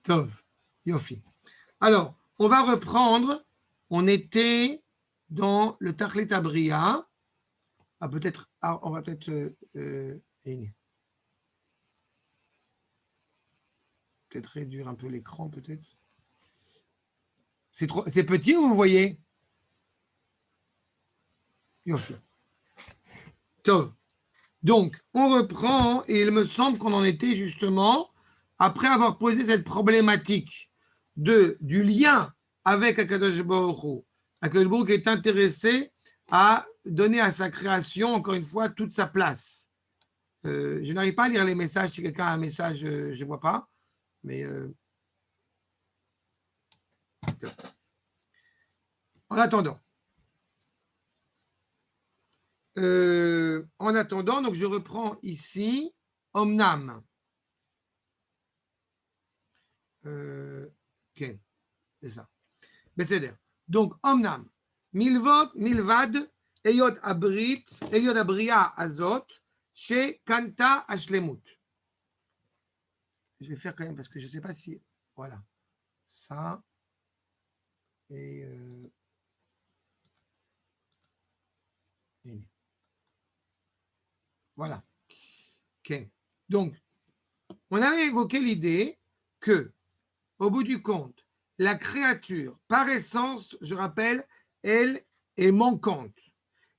Tov, Yofi. Alors, on va reprendre. On était dans le Tachlit Abriya. Ah, peut-être, on va peut-être peut-être réduire un peu l'écran, peut-être. C'est petit, vous voyez? Yofi. Tov. Donc, on reprend, et il me semble qu'on en était justement, après avoir posé cette problématique du lien avec Akadosh Baruch Hu. Akadosh Baruch Hu est intéressé à donner à sa création, encore une fois, toute sa place. Je n'arrive pas à lire les messages. Si quelqu'un a un message, je ne vois pas. Mais en attendant. Donc je reprends ici Omnam. Ok, c'est ça. Beseder. Donc, Omnam. Milvot, Milvad, Eyot Abrit, Eyot Abria Azot, chez Kanta Ashlemut. Je vais faire quand même parce que je ne sais pas si. Voilà. Ça. Et. Voilà. Ok. Donc, on avait évoqué l'idée que, au bout du compte, la créature, par essence, je rappelle, elle est manquante.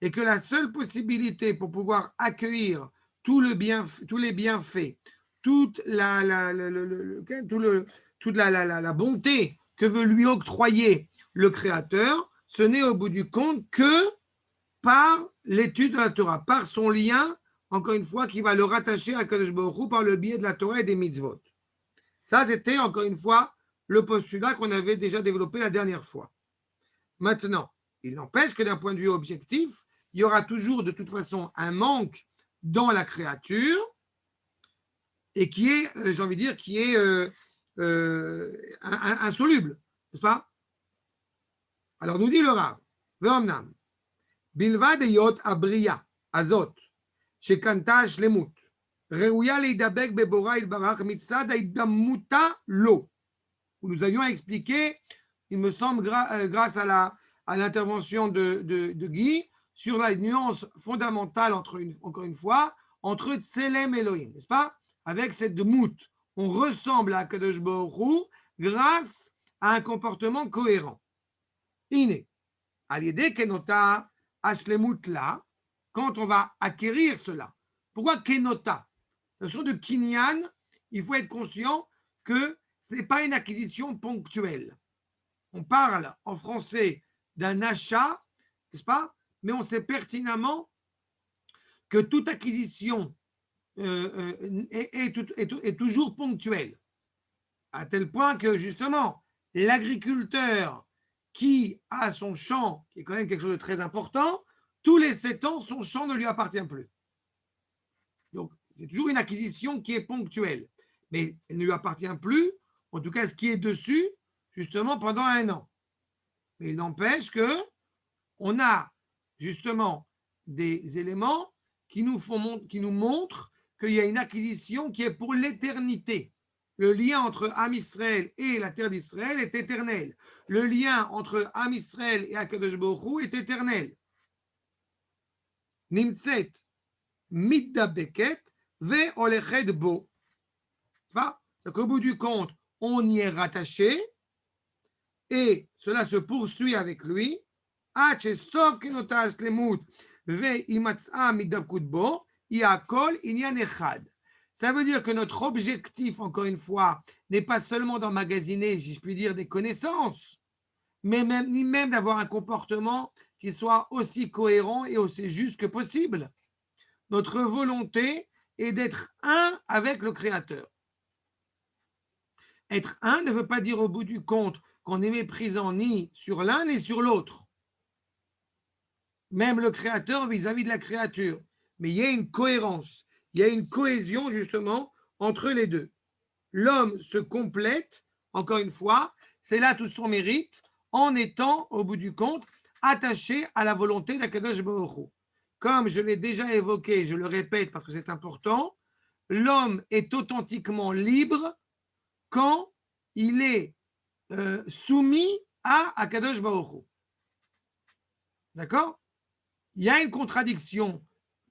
Et que la seule possibilité pour pouvoir accueillir tous les bienfaits, toute la bonté que veut lui octroyer le Créateur, ce n'est au bout du compte que par l'étude de la Torah, par son lien, encore une fois, qui va le rattacher à Kadosh Baruch Hu par le biais de la Torah et des mitzvot. Ça, c'était, encore une fois, le postulat qu'on avait déjà développé la dernière fois. Maintenant, il n'empêche que d'un point de vue objectif, il y aura toujours de toute façon un manque dans la créature et qui est, j'ai envie de dire, qui est insoluble, n'est-ce pas? Alors nous dit le Rav, Ve'omnam, bilvad eyot abriya azot, shekanta shlemut, reuya leidabek bebora ilbarach mitzad haidamuta lo. Nous avions expliqué, il me semble, grâce à l'intervention de Guy, sur la nuance fondamentale, encore une fois, entre Tselem et Elohim, n'est-ce pas? Avec cette Dmout, on ressemble à Kadosh Baruch Hu grâce à un comportement cohérent. Iné, à l'idée Kenota Ashlemut là, quand on va acquérir cela. Pourquoi Kenota? La notion de Kinyan, il faut être conscient que ce n'est pas une acquisition ponctuelle. On parle en français d'un achat, n'est-ce pas? Mais on sait pertinemment que toute acquisition est toujours ponctuelle. À tel point que, justement, l'agriculteur qui a son champ, qui est quand même quelque chose de très important, tous les 7 ans, son champ ne lui appartient plus. Donc, c'est toujours une acquisition qui est ponctuelle. Mais elle ne lui appartient plus, en tout cas ce qui est dessus, justement pendant 1 an. Mais il n'empêche qu'on a justement des éléments qui nous montrent qu'il y a une acquisition qui est pour l'éternité. Le lien entre Am Israël et la terre d'Israël est éternel. Le lien entre Am Israël et Akadosh Baruch Hu est éternel. Nimtzet middabeket ve'olechet bo. C'est qu'au bout du compte, on y est rattaché et cela se poursuit avec lui. Sauf kenotas lemut ve'imatzah middabkut bo, yakol inyan echad. Ça veut dire que notre objectif, encore une fois, n'est pas seulement d'emmagasiner, si je puis dire, des connaissances, mais ni même d'avoir un comportement qui soit aussi cohérent et aussi juste que possible. Notre volonté est d'être un avec le Créateur. Être un ne veut pas dire au bout du compte qu'on est méprisant ni sur l'un ni sur l'autre. Même le Créateur vis-à-vis de la créature. Mais il y a une cohérence, il y a une cohésion justement entre les deux. L'homme se complète, encore une fois, c'est là tout son mérite, en étant, au bout du compte, attaché à la volonté d'Akadosh Baruch Hu. Comme je l'ai déjà évoqué, je le répète parce que c'est important, l'homme est authentiquement libre quand il est soumis à Akadosh Baruch Hu. D'accord? Il y a une contradiction,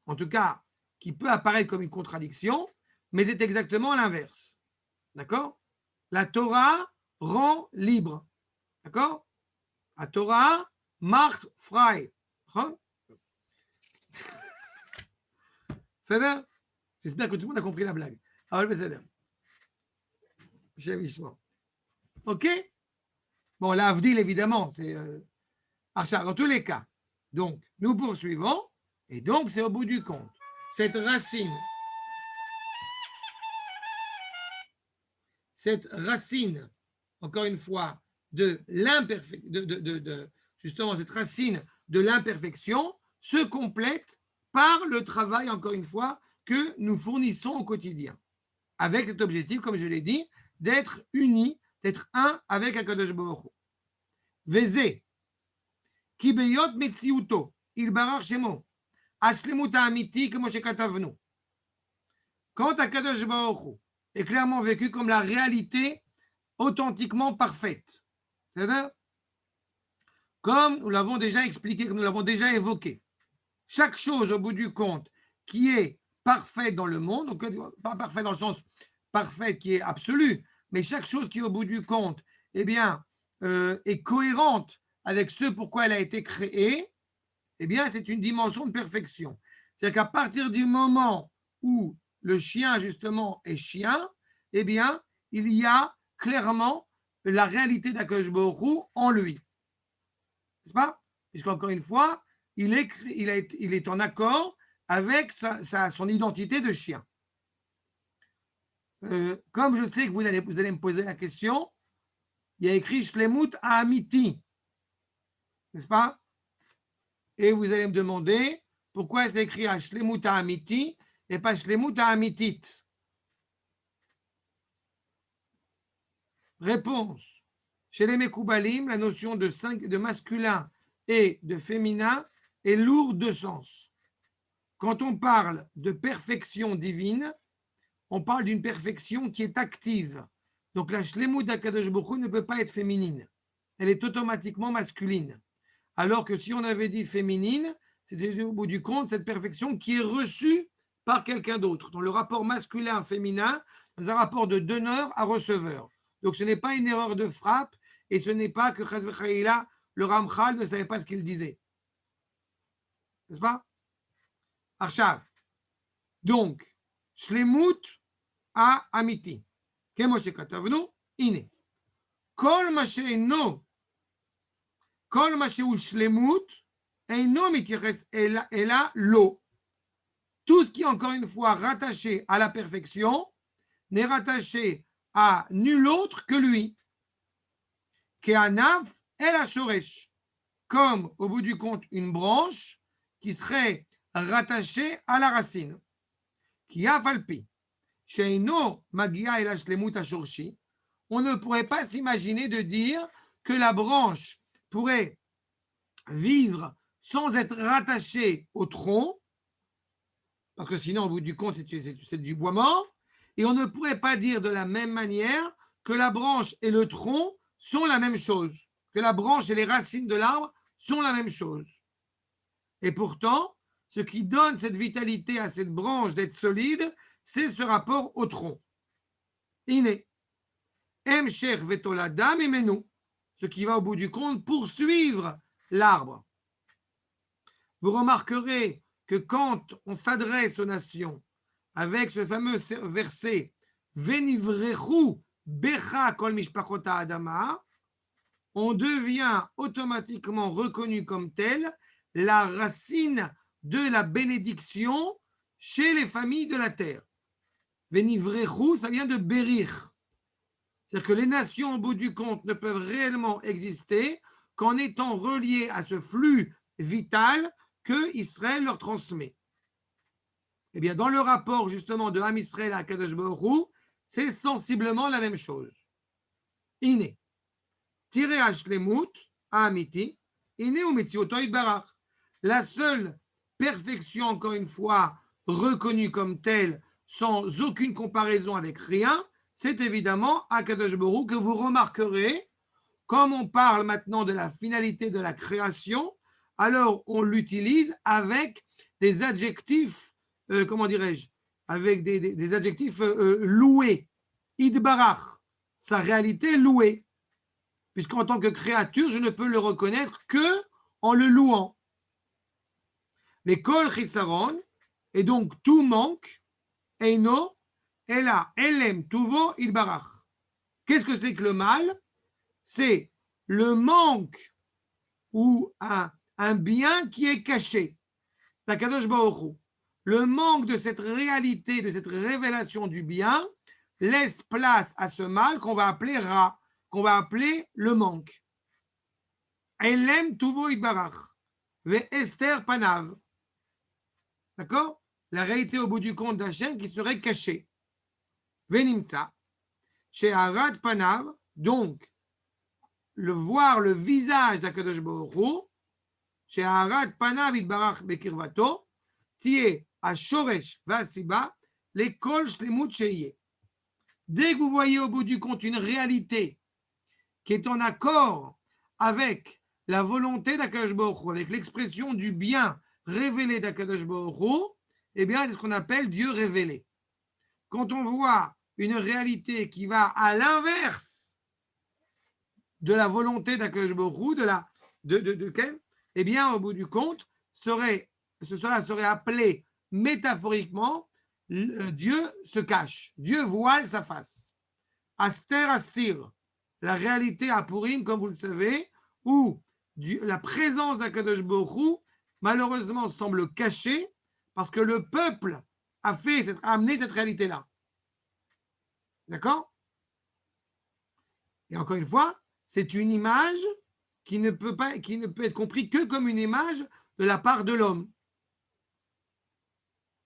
en tout cas, qui peut apparaître comme une contradiction, mais c'est exactement l'inverse. D'accord? La Torah rend libre. D'accord? La Torah macht frei. C'est bien? J'espère que tout le monde a compris la blague. Ok? Bon, la Avdil, évidemment, c'est. Dans tous les cas. Donc, nous poursuivons. Et donc, c'est au bout du compte. Cette racine, encore une fois, de l'imperfection, justement, cette racine de l'imperfection se complète par le travail, encore une fois, que nous fournissons au quotidien. Avec cet objectif, comme je l'ai dit, d'être unis, d'être un avec Akadosh Baruch Hu. Vezé, ki beyot metziuto, il barar shemo, ashlemut ha'amiti, comme shekatavnu. Quand Akadosh Baruch Hu est clairement vécu comme la réalité authentiquement parfaite, c'est-à-dire, comme nous l'avons déjà expliqué, comme nous l'avons déjà évoqué, chaque chose au bout du compte qui est parfaite dans le monde, donc pas parfaite dans le sens parfait qui est absolu, mais chaque chose qui au bout du compte eh bien, est cohérente avec ce pourquoi elle a été créée, eh bien, c'est une dimension de perfection. C'est-à-dire qu'à partir du moment où le chien, justement, est chien, eh bien, il y a clairement la réalité d'Akadosh Baruch Hu en lui. N'est-ce pas? Puisqu'encore une fois, il est en accord avec son identité de chien. Comme je sais que vous allez me poser la question, il y a écrit Shlemut Ha'amiti, n'est-ce pas? Et vous allez me demander pourquoi c'est écrit à Shlemut Ha'amiti et pas Shlemut Ha'amitit. Réponse. Chez les Mekoubalim, la notion de masculin et de féminin est lourde de sens. Quand on parle de perfection divine, on parle d'une perfection qui est active. Donc la Shlemut d'Akadosh Baruch Hu ne peut pas être féminine. Elle est automatiquement masculine. Alors que si on avait dit féminine, c'est au bout du compte cette perfection qui est reçue par quelqu'un d'autre. Dans le rapport masculin-féminin, dans un rapport de donneur à receveur. Donc ce n'est pas une erreur de frappe et ce n'est pas que le Ramchal ne savait pas ce qu'il disait. N'est-ce pas? Arshav. Donc, Shlemut Ha'amiti. כמו שכתבנו, הנה. כל מה שהוא שלמות, אינו מתייחס אלא לו. Tout ce qui est encore une fois rattaché à la perfection n'est rattaché à nul autre que lui. Ke'anav el hashoresh. Comme, au bout du compte, une branche qui serait rattachée à la racine. Ki afalpi. On ne pourrait pas s'imaginer de dire que la branche pourrait vivre sans être rattachée au tronc, parce que sinon, au bout du compte, c'est du bois mort, et on ne pourrait pas dire de la même manière que la branche et le tronc sont la même chose, que la branche et les racines de l'arbre sont la même chose. Et pourtant, ce qui donne cette vitalité à cette branche d'être solide, c'est ce rapport au tronc. Iné. Emshech vetolada mimenu. Ce qui va au bout du compte poursuivre l'arbre. Vous remarquerez que quand on s'adresse aux nations avec ce fameux verset Venivrechu becha kol mishpachot ha'adama, on devient automatiquement reconnu comme tel la racine de la bénédiction chez les familles de la terre. Venivrechu, ça vient de Berich. C'est-à-dire que les nations, au bout du compte, ne peuvent réellement exister qu'en étant reliées à ce flux vital que Israël leur transmet. Eh bien, dans le rapport justement de Am Israël à Kadosh Baruch Hu, c'est sensiblement la même chose. Iné. Tiré Hashlemut, Amiti, Iné ou Metziuto Yitbarach. La seule perfection, encore une fois, reconnue comme telle, sans aucune comparaison avec rien, c'est évidemment Akadosh Baruch Hu que vous remarquerez, comme on parle maintenant de la finalité de la création, alors on l'utilise avec des adjectifs, comment dirais-je, avec des adjectifs loués, idbarach, sa réalité louée, puisqu'en tant que créature, je ne peux le reconnaître que en le louant. Mais kol chisaron, et donc tout manque, eino, ela, elem, tuvo, idbarach. Qu'est-ce que c'est que le mal? C'est le manque ou un bien qui est caché. Takadosh Baruch Hu. Le manque de cette réalité, de cette révélation du bien, laisse place à ce mal qu'on va appeler Ra, qu'on va appeler le manque. Elem tuvo idbarach, ve Esther panav. D'accord? La réalité au bout du compte d'Hachem qui serait cachée. Venimtsa, chez Arad panav, donc le voir le visage d'Akadosh Baruch Hu, chez Arad panav idbarach bekirvato, tie השורש והסיבה לכל שלמות שיהיה. Dès que vous voyez au bout du compte une réalité qui est en accord avec la volonté d'Akadosh Baruch Hu, avec l'expression du bien révélé d'Akadosh Baruch Hu, eh bien, c'est ce qu'on appelle Dieu révélé. Quand on voit une réalité qui va à l'inverse de la volonté d'Akadosh Baruch Hu, eh bien, au bout du compte, cela serait appelé métaphoriquement, Dieu se cache, Dieu voile sa face. Aster astir, la réalité à Purim, comme vous le savez, où la présence d'Akadosh Baruch Hu, malheureusement, semble cachée parce que le peuple a amené cette réalité-là. D'accord? Et encore une fois, c'est une image qui ne peut être comprise que comme une image de la part de l'homme.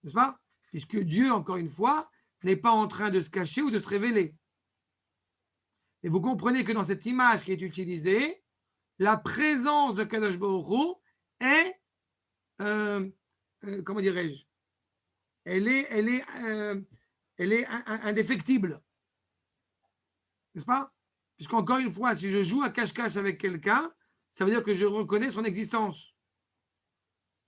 N'est-ce pas? Puisque Dieu, encore une fois, n'est pas en train de se cacher ou de se révéler. Et vous comprenez que dans cette image qui est utilisée, la présence de Kadosh Baruch Hu est, comment dirais-je, elle est indéfectible. N'est-ce pas? Puisqu'encore une fois, si je joue à cache-cache avec quelqu'un, ça veut dire que je reconnais son existence.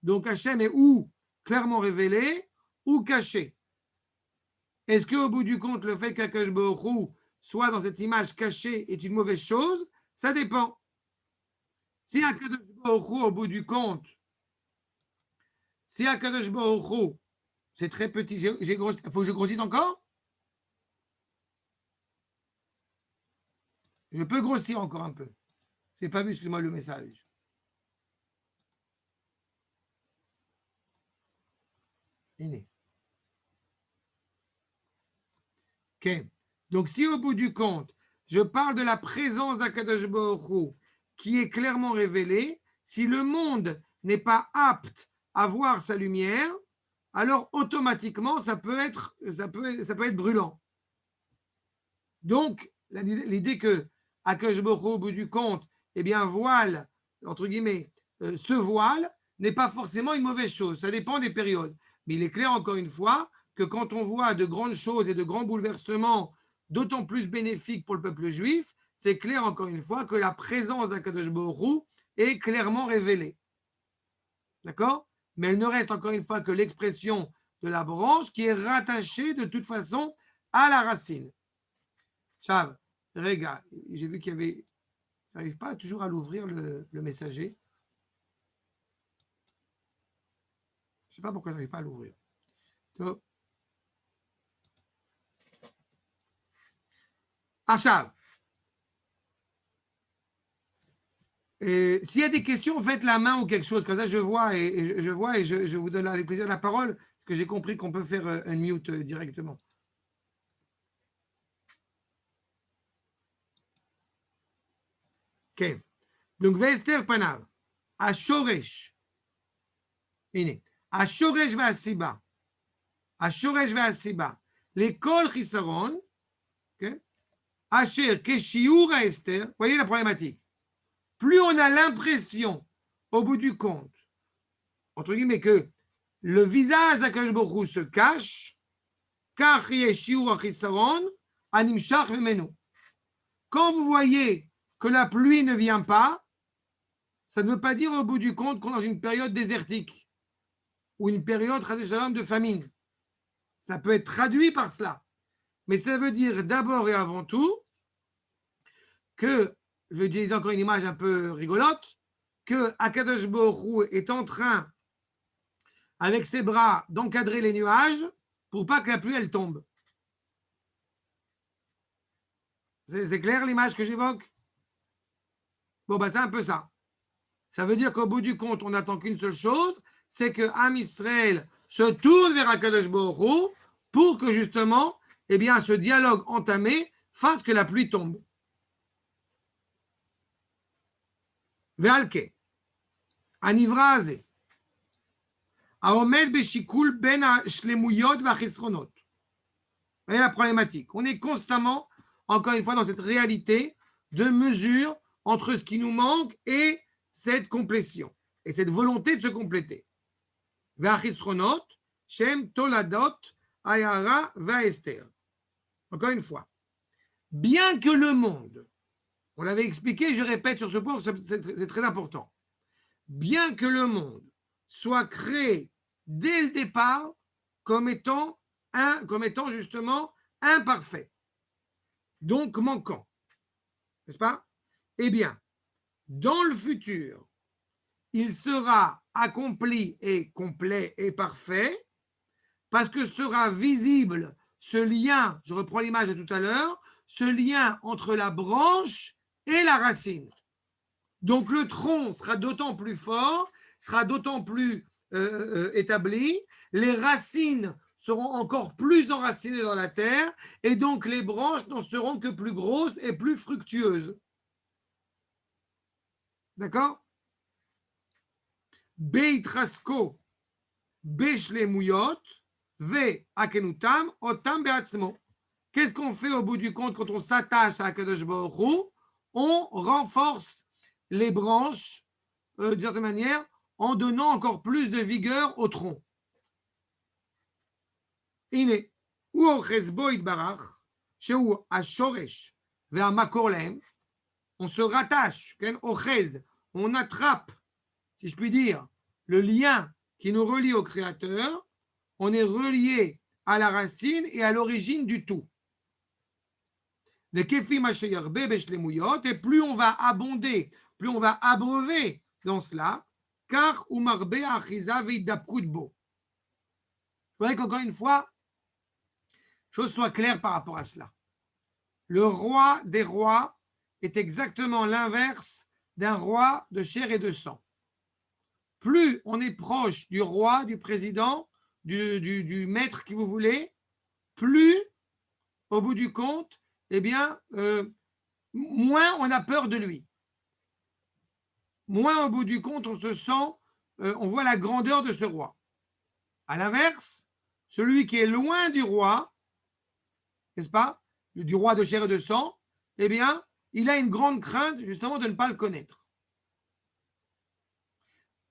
Donc Hachem est ou clairement révélé ou caché. Est-ce qu'au bout du compte, le fait qu'Akadosh Baruch Hu soit dans cette image cachée est une mauvaise chose? Ça dépend. Si Akadosh Baruch Hu, au bout du compte, si Akadosh Baruch Hu, c'est très petit, il faut que je grossisse encore? Je peux grossir encore un peu. Je n'ai pas vu, excuse-moi, le message. Iné. Ok. Donc, si au bout du compte, je parle de la présence d'Akadosh Baruch Hu qui est clairement révélée, si le monde n'est pas apte à voir sa lumière, alors automatiquement, ça peut être brûlant. Donc, l'idée que Akadosh Baruch Hu, au bout du compte, eh bien, voile, entre guillemets, ce voile n'est pas forcément une mauvaise chose. Ça dépend des périodes. Mais il est clair, encore une fois, que quand on voit de grandes choses et de grands bouleversements d'autant plus bénéfiques pour le peuple juif, c'est clair, encore une fois, que la présence d'Akadosh Baruch Hu est clairement révélée. D'accord? Mais elle ne reste encore une fois que l'expression de la branche qui est rattachée de toute façon à la racine. Chav, regarde, j'ai vu qu'il y avait... Je n'arrive pas toujours à l'ouvrir, le messager. Je ne sais pas pourquoi je n'arrive pas à l'ouvrir. Achav. S'il y a des questions, faites la main ou quelque chose. Comme ça, je vois et je vous donne avec plaisir la parole, parce que j'ai compris qu'on peut faire un mute directement. Ok. Donc, Vester Panav, Ashoresh. Ashoresh Vasiba. Ashoresh Vasiba. L'école Chisaron. Asher Keshiur Esther. Voyez la problématique. Plus on a l'impression, au bout du compte, entre guillemets, que le visage d'Akadosh Baruch Hu se cache, car Yeshiur Chisaron, Animshach memenu. Quand vous voyez que la pluie ne vient pas, ça ne veut pas dire au bout du compte qu'on est dans une période désertique ou une période de famine. Ça peut être traduit par cela. Mais ça veut dire d'abord et avant tout que, je vais utiliser encore une image un peu rigolote, que Akadosh Baruch Hu est en train, avec ses bras, d'encadrer les nuages pour pas que la pluie, elle tombe. C'est clair l'image que j'évoque? Bon, c'est un peu ça. Ça veut dire qu'au bout du compte, on n'attend qu'une seule chose, c'est que Am Israël se tourne vers Akadosh Baruch Hu pour que justement, eh bien, ce dialogue entamé fasse que la pluie tombe. Ve'alke, הנברא הזה, העומד בשיקול בין השלמויות והחסרונות. Vous voyez la problématique. On est constamment, encore une fois, dans cette réalité de mesure entre ce qui nous manque et cette complétion, et cette volonté de se compléter. והחסרונות, שהם תולדות ההערה וההסתר. Encore une fois, bien que le monde, on l'avait expliqué, je répète sur ce point, c'est très important, bien que le monde soit créé dès le départ comme étant justement imparfait, donc manquant, n'est-ce pas? Eh bien, dans le futur, il sera accompli et complet et parfait parce que sera visible ce lien, je reprends l'image de tout à l'heure, ce lien entre la branche et la racine. Donc le tronc sera d'autant plus fort, sera d'autant plus établi, les racines seront encore plus enracinées dans la terre et donc les branches n'en seront que plus grosses et plus fructueuses. D'accord? Beitrasko beshlemuyot ve akenutam otam beatzmo. Qu'est-ce qu'on fait au bout du compte quand on s'attache à Akadosh Baruch Hu? On renforce les branches d'une certaine manière en donnant encore plus de vigueur au tronc. Ine, ou ochez bo itbarach, sheu hashoresh ve'amakor lehem, on se rattache, ochez, on attrape, si je puis dire, le lien qui nous relie au Créateur, on est relié à la racine et à l'origine du tout. Et plus on va abonder, plus on va abreuver dans cela, car umarbe achiza veidapkut. Je voudrais qu'encore une fois, chose soit claire par rapport à cela. Le roi des rois est exactement l'inverse d'un roi de chair et de sang. Plus on est proche du roi, du président, du maître qui vous voulez, plus, au bout du compte, eh bien, moins on a peur de lui. Moins, au bout du compte, on se sent, on voit la grandeur de ce roi. À l'inverse, celui qui est loin du roi, n'est-ce pas, du roi de chair et de sang, eh bien, il a une grande crainte, justement, de ne pas le connaître.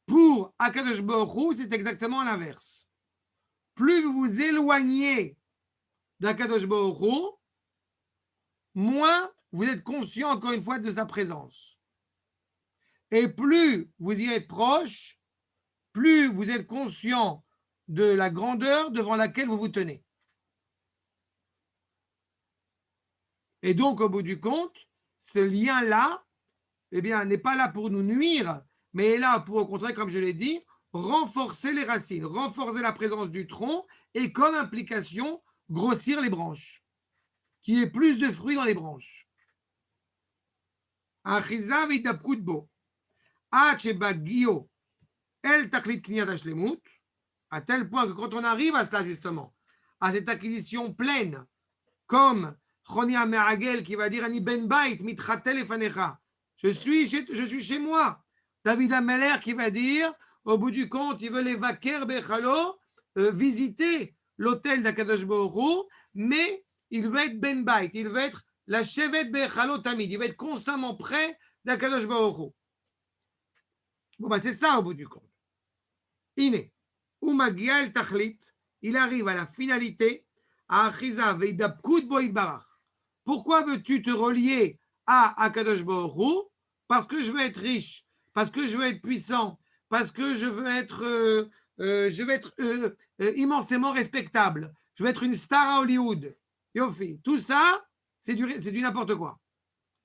Pour Akadosh Baruch Hu, c'est exactement l'inverse. Plus vous vous éloignez d'Akadosh Baruch Hu, moins vous êtes conscient, encore une fois, de sa présence. Et plus vous y êtes proche, plus vous êtes conscient de la grandeur devant laquelle vous vous tenez. Et donc, au bout du compte, ce lien-là, eh bien, n'est pas là pour nous nuire, mais est là pour, au contraire, comme je l'ai dit, renforcer les racines, renforcer la présence du tronc et comme implication, grossir les branches, qu'il y ait plus de fruits dans les branches. À tel point que quand on arrive à cela justement, à cette acquisition pleine, comme Chonia Meragel qui va dire Ani ben bait mitchatel efanecha, je suis chez moi. David Ameller qui va dire, au bout du compte, il veut les vaquer bechalo, visiter l'hôtel d'Akadosh Baruch Hu, mais il veut être ben bait, il veut être la chevet bechalo tamid, il veut être constamment près d'Akadosh Baruch Hu. Bon, c'est ça au bout du compte. Ine, umagia el tachlit, il arrive à la finalité, à achiza veidapkut bo itbarach. Pourquoi veux-tu te relier à Akadosh Baruch Hu? Parce que je veux être riche, parce que je veux être puissant, parce que je veux être, immensément respectable. Je veux être une star à Hollywood. Yofi, tout ça, c'est du n'importe quoi.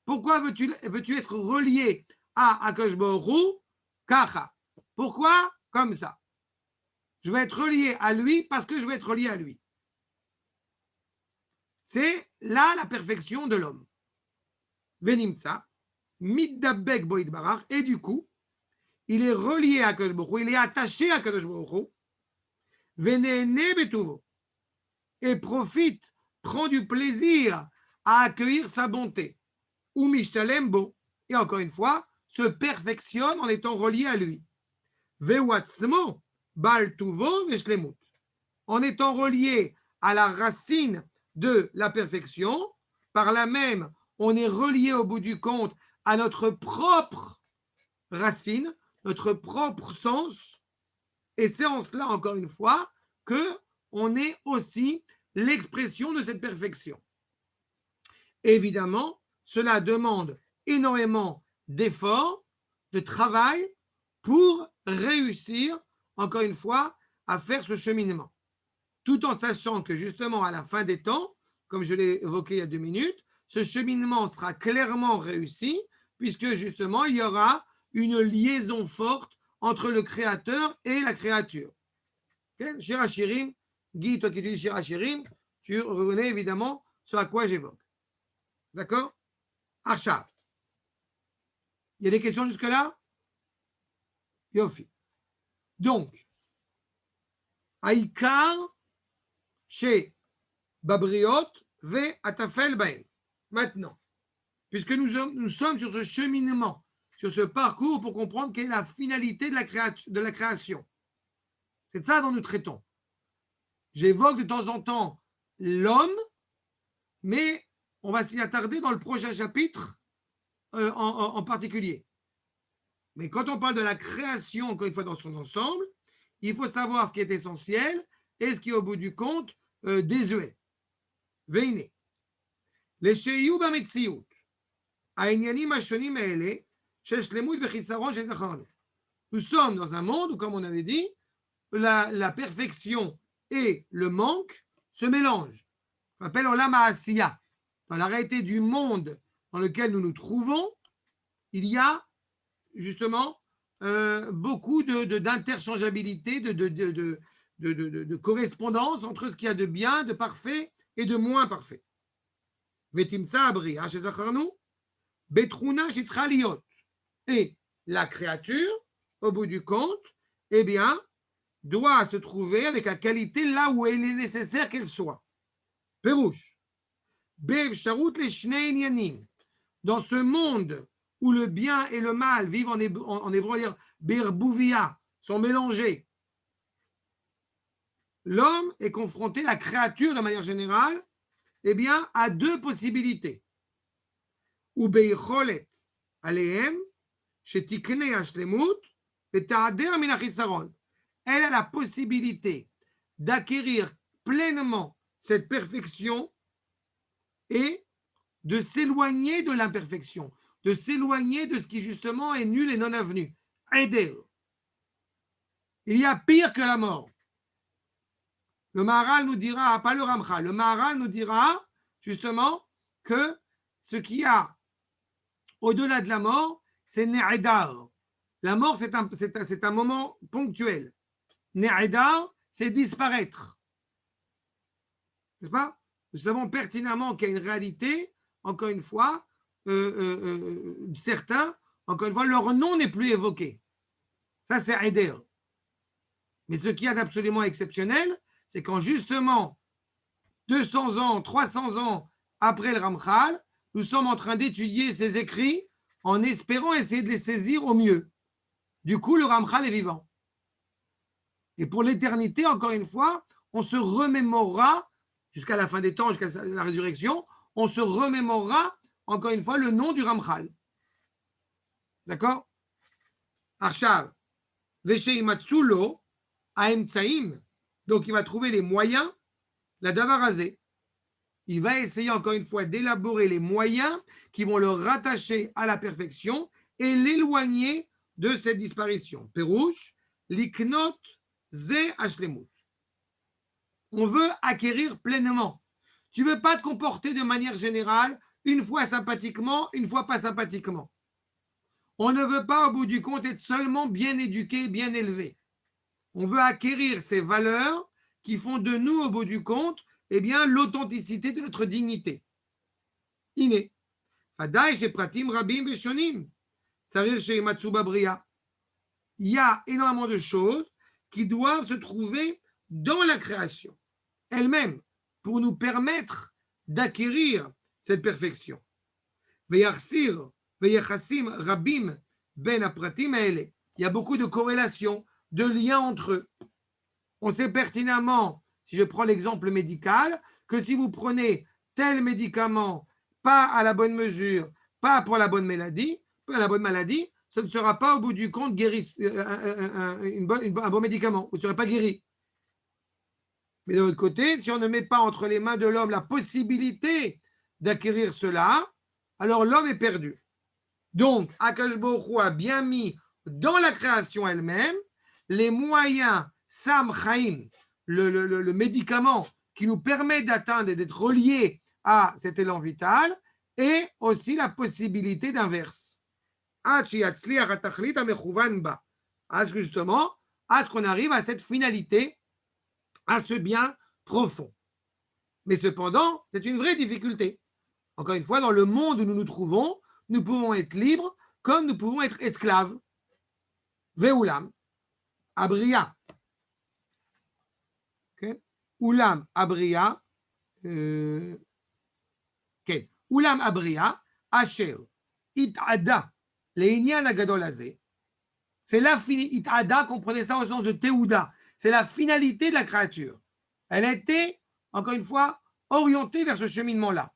Pourquoi veux-tu être relié à Akadosh Baruch Hu? Kacha. Pourquoi? Comme ça. Je veux être relié à lui parce que je veux être relié à lui. C'est là la perfection de l'homme. Venimtsa, middabek boïd barach, et du coup, il est relié à Kadosh Baruch Hu, il est attaché à Kadosh Baruch Hu, venene betuvo, et profite, prend du plaisir à accueillir sa bonté. Ou mishtalem bo, et encore une fois, se perfectionne en étant relié à lui. Vewatzmo, bal tuvo veshlemut, en étant relié à la racine de la perfection, par là même, on est relié au bout du compte à notre propre racine, notre propre sens, et c'est en cela, encore une fois, que on est aussi l'expression de cette perfection. Évidemment, cela demande énormément d'efforts, de travail pour réussir, encore une fois, à faire ce cheminement. Tout en sachant que justement à la fin des temps, comme je l'ai évoqué il y a 2 minutes, ce cheminement sera clairement réussi, puisque justement il y aura une liaison forte entre le créateur et la créature. Okay? Shirachirim, Guy, toi qui dis Shirachirim, tu reconnais évidemment ce à quoi j'évoque. D'accord? Acha. Il y a des questions jusque-là? Yofi. Donc, Aïkar, chez Babriot, ve Atafel Baem. Maintenant, puisque nous sommes sur ce cheminement, sur ce parcours pour comprendre quelle est la finalité de la création. C'est de ça dont nous traitons. J'évoque de temps en temps l'homme, mais on va s'y attarder dans le prochain chapitre en particulier. Mais quand on parle de la création, encore une fois dans son ensemble, il faut savoir ce qui est essentiel et ce qui est au bout du compte désuet. Veine. Les sheyu b'metziut. העניינים השונים האלה של שלמות וחיסרון שזכרנו. Nous sommes dans un monde où, comme on avait dit, la perfection et le manque se mélangent. On appelle Olam Ha'asiya. Dans la réalité du monde dans lequel nous nous trouvons, il y a justement beaucoup d'interchangeabilité, de correspondance entre ce qu'il y a de bien, de parfait et de moins parfait. Vetimsa abriya shezacharnu betruna shetzra liot. Et la créature, au bout du compte, eh bien, doit se trouver avec la qualité là où il est nécessaire qu'elle soit. Pérouche. Be'efsharut leshnei inyanim. Dans ce monde où le bien et le mal vivent en hébreu, dire berbuvia, sont mélangés, l'homme est confronté, la créature de manière générale, eh bien, à 2 possibilités. Ou beicholet alehem, shetikne hashlemut, veta'ader min hachisaron. Elle a la possibilité d'acquérir pleinement cette perfection et de s'éloigner de l'imperfection, de s'éloigner de ce qui justement est nul et non avenu. Aider. Il y a pire que la mort. Le Maharal nous dira, pas le Ramchal, le Maharal nous dira justement que ce qu'il y a au-delà de la mort, c'est Ne'edar. La mort, c'est un moment ponctuel. Ne'edar, c'est disparaître. N'est-ce pas? Nous savons pertinemment qu'il y a une réalité, encore une fois, certains, encore une fois, leur nom n'est plus évoqué. Ça, c'est Eider. Mais ce qu'il y a d'absolument exceptionnel, c'est quand justement 200 ans, 300 ans après le Ramchal, nous sommes en train d'étudier ces écrits en espérant essayer de les saisir au mieux. Du coup, le Ramchal est vivant. Et pour l'éternité, encore une fois, on se remémorera, jusqu'à la fin des temps, jusqu'à la résurrection, on se remémorera, encore une fois, le nom du Ramchal. D'accord? Arshav, Vesheimatsulo, Aemtsaim, donc il va trouver les moyens, la Davarazé. il va essayer encore une fois d'élaborer les moyens qui vont le rattacher à la perfection et l'éloigner de cette disparition. Pérouche, l'iknot ze hashlemut. On veut acquérir pleinement. Tu ne veux pas te comporter de manière générale, une fois sympathiquement, une fois pas sympathiquement. On ne veut pas, au bout du compte, être seulement bien éduqué, bien élevé. On veut acquérir ces valeurs qui font de nous, au bout du compte, eh bien, l'authenticité de notre dignité. Iné. Fadaï chez Pratim Rabim Beshonim. Sarir chez Matsuba Bria. Il y a énormément de choses qui doivent se trouver dans la création elle-même pour nous permettre d'acquérir cette perfection. Veyarsir, veyachassim rabim ben apratim ele. Il y a beaucoup de corrélations, de liens entre eux. On sait pertinemment, si je prends l'exemple médical, que si vous prenez tel médicament pas à la bonne mesure, pas pour la bonne maladie, ce ne sera pas au bout du compte un bon médicament. Vous ne serez pas guéri. Mais de l'autre côté, si on ne met pas entre les mains de l'homme la possibilité d'acquérir cela, alors l'homme est perdu. Donc, Akash Baruch Hu a bien mis dans la création elle-même les moyens Sam Chaim, le médicament qui nous permet d'atteindre et d'être relié à cet élan vital, et aussi la possibilité d'inverse. Justement, à ce qu'on arrive à cette finalité, à ce bien profond. Mais cependant, c'est une vraie difficulté. Encore une fois, dans le monde où nous nous trouvons, nous pouvons être libres comme nous pouvons être esclaves. Ve'ulam, abria. Okay. Ulam abria. Ulam abria, asher, it'ada, le'inyan agadol hazeh. C'est la finalité. It'ada, comprenez ça au sens de Théouda. C'est la finalité de la créature. Elle était, encore une fois, orientée vers ce cheminement-là,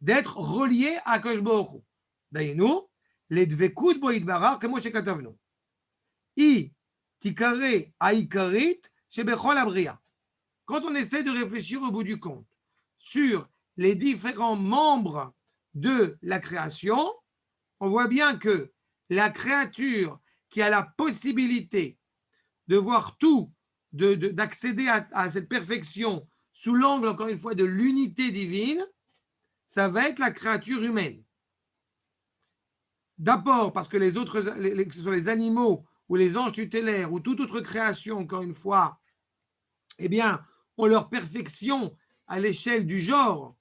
d'être reliée à Akash Baruch Hu. D'ailleurs, les dvekut bo yitbarach kemo shekatavnu. I tikare aikarit shebechol abria. Quand on essaie de réfléchir au bout du compte sur les différents membres de la création, on voit bien que la créature qui a la possibilité de voir tout, d'accéder à cette perfection sous l'angle, encore une fois, de l'unité divine, ça va être la créature humaine. D'abord parce que les autres, que ce soit les animaux ou les anges tutélaires ou toute autre création, encore une fois, eh bien, ont leur perfection à l'échelle du genre,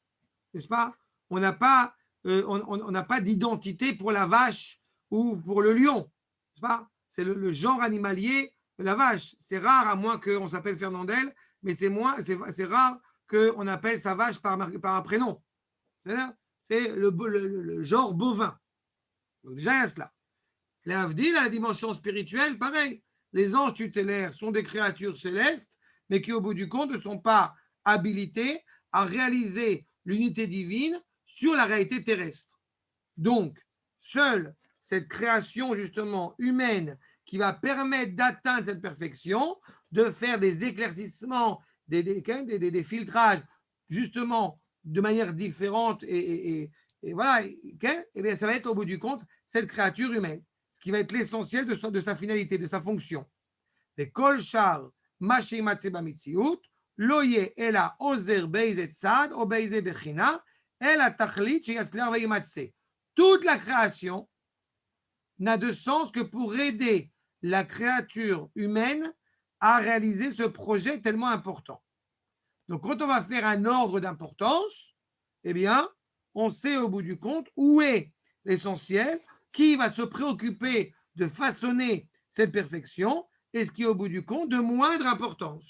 n'est-ce pas? On n'a pas, d'identité pour la vache ou pour le lion, n'est-ce pas? C'est le genre animalier de la vache. C'est rare, à moins qu'on s'appelle Fernandel, mais c'est rare qu'on appelle sa vache par un prénom. C'est le genre bovin. Donc déjà, il y a cela. Les Havdil, à la dimension spirituelle, pareil. Les anges tutélaires sont des créatures célestes, mais qui, au bout du compte, ne sont pas habilités à réaliser l'unité divine sur la réalité terrestre. Donc, seule cette création, justement, humaine, qui va permettre d'atteindre cette perfection, de faire des éclaircissements, des filtrages, justement, de manière différente, et voilà, et bien, ça va être, au bout du compte, cette créature humaine, ce qui va être l'essentiel de sa finalité, de sa fonction. Et kol shar mashi matzeba mitziut, lo ye ela ozer beize tzad ou beize bechina, ela tachlit sheyatzliach vayimatze. Toute la création n'a de sens que pour aider la créature humaine à réaliser ce projet tellement important. Donc, quand on va faire un ordre d'importance, eh bien, on sait au bout du compte où est l'essentiel, qui va se préoccuper de façonner cette perfection, et ce qui est au bout du compte de moindre importance.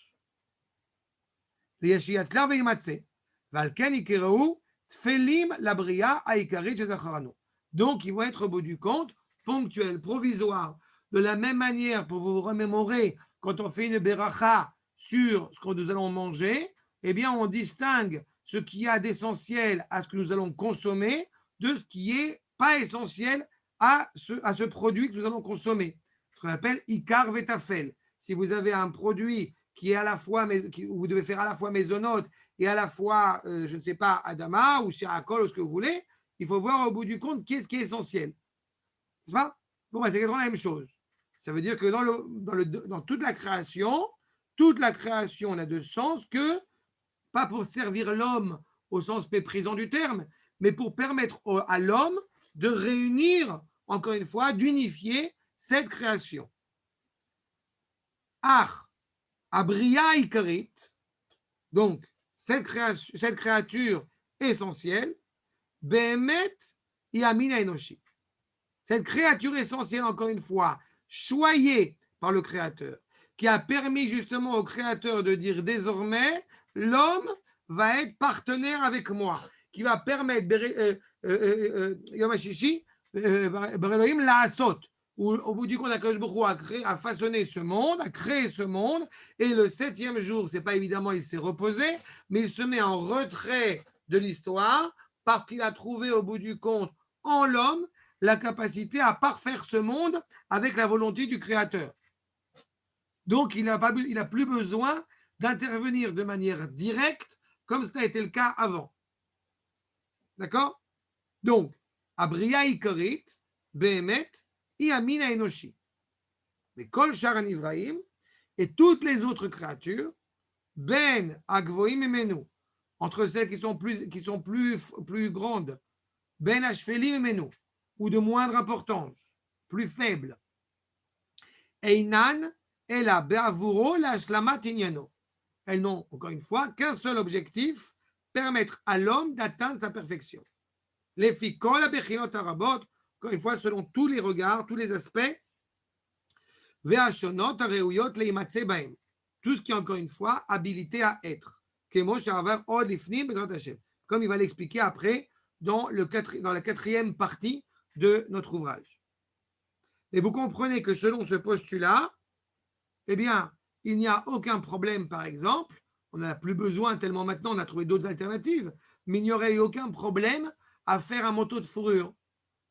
Donc, ils vont être au bout du compte ponctuels, provisoires. De la même manière, pour vous remémorer, quand on fait une beracha sur ce que nous allons manger, eh bien, on distingue ce qu'il y a d'essentiel à ce que nous allons consommer de ce qui n'est pas essentiel à ce produit que nous allons consommer. Ce qu'on appelle ikar vetafel. Si vous avez un produit qui est à la fois, où vous devez faire à la fois mésonote et à la fois, je ne sais pas, Adama ou Shirakol ou ce que vous voulez, il faut voir au bout du compte qu'est-ce qui est essentiel. N'est-ce pas? Bon, c'est exactement la même chose. Ça veut dire que dans toute la création n'a de sens que, pas pour servir l'homme au sens méprisant du terme, mais pour permettre à l'homme de réunir, encore une fois, d'unifier cette création. Ach, Abria Ikarit, donc cette créature essentielle, Behemet Yamina Enoshi. Cette créature essentielle, encore une fois, choyée par le Créateur, qui a permis justement au Créateur de dire désormais, l'homme va être partenaire avec moi, qui va permettre Yamashishi, Berelohim Laasot, où au bout du compte, Akadosh Baruch Hu a façonné ce monde, a créé ce monde, et le 7e jour, c'est pas évidemment, il s'est reposé, mais il se met en retrait de l'histoire parce qu'il a trouvé au bout du compte en l'homme la capacité à parfaire ce monde avec la volonté du Créateur. Donc, il n'a plus besoin d'intervenir de manière directe comme ça a été le cas avant. D'accord? Donc, Abria Ikarit, Behemet, Iamina Enoshi. Mais Kol Sharan Ivrahim et toutes les autres créatures, Ben Agvoim et Menu, entre celles qui sont plus grandes, Ben Ashfelim et Menu, ou de moindre importance, plus faible. Einan Ela Be'avuro la Shlamat Inyano. Elles n'ont, encore une fois, qu'un seul objectif, permettre à l'homme d'atteindre sa perfection. Les Fikol Abechinot Arabot, encore une fois, selon tous les regards, tous les aspects, Ve'ashonot Areuyot Leimatse Baem. Tout ce qui est, encore une fois, habilité à être. Kemo Sha'avar Od Lifnim Bezrat Hashem. Comme il va l'expliquer après dans la 4e partie de notre ouvrage. Et vous comprenez que selon ce postulat, eh bien, il n'y a aucun problème, par exemple, on n'en a plus besoin tellement maintenant on a trouvé d'autres alternatives, mais il n'y aurait eu aucun problème à faire un manteau de fourrure.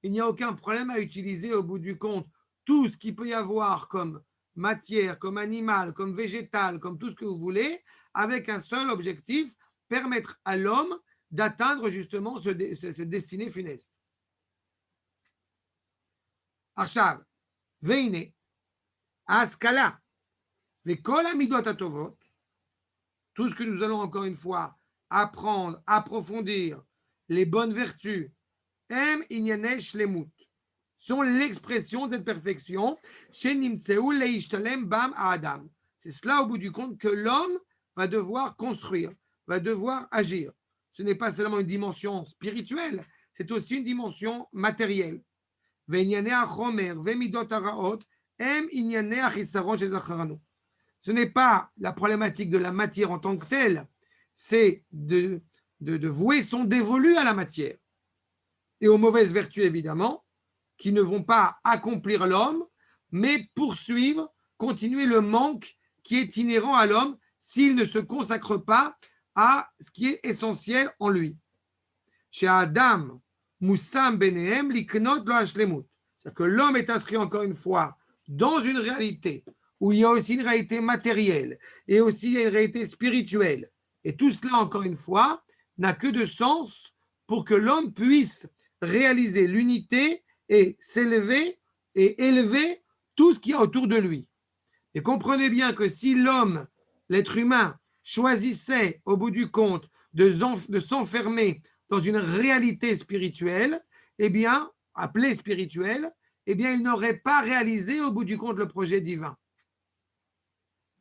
Il n'y a aucun problème à utiliser au bout du compte tout ce qu'il peut y avoir comme matière, comme animal, comme végétal, comme tout ce que vous voulez, avec un seul objectif, permettre à l'homme d'atteindre justement cette destinée funeste. עכשיו, והנה, ההשכלה וכל המידות הטובות, tout ce que nous allons encore une fois apprendre, approfondir, les bonnes vertus, הם ענייני שלמות, sont l'expression de cette perfection, שנמצאו להשתלם בם האדם. C'est cela au bout du compte que l'homme va devoir construire, va devoir agir. Ce n'est pas seulement une dimension spirituelle, c'est aussi une dimension matérielle. Ce n'est pas la problématique de la matière en tant que telle, c'est de vouer son dévolu à la matière et aux mauvaises vertus évidemment, qui ne vont pas accomplir l'homme, mais poursuivre, continuer le manque qui est inhérent à l'homme s'il ne se consacre pas à ce qui est essentiel en lui. Chez Adam, Moussam Benehem, Liknot Lo Hashlemut. C'est-à-dire que l'homme est inscrit encore une fois dans une réalité où il y a aussi une réalité matérielle et aussi il y a une réalité spirituelle. Et tout cela, encore une fois, n'a que de sens pour que l'homme puisse réaliser l'unité et s'élever et élever tout ce qu'il y a autour de lui. Et comprenez bien que si l'homme, l'être humain, choisissait au bout du compte de s'enfermer dans une réalité spirituelle, eh bien, appelée spirituelle, eh bien, il n'aurait pas réalisé au bout du compte le projet divin.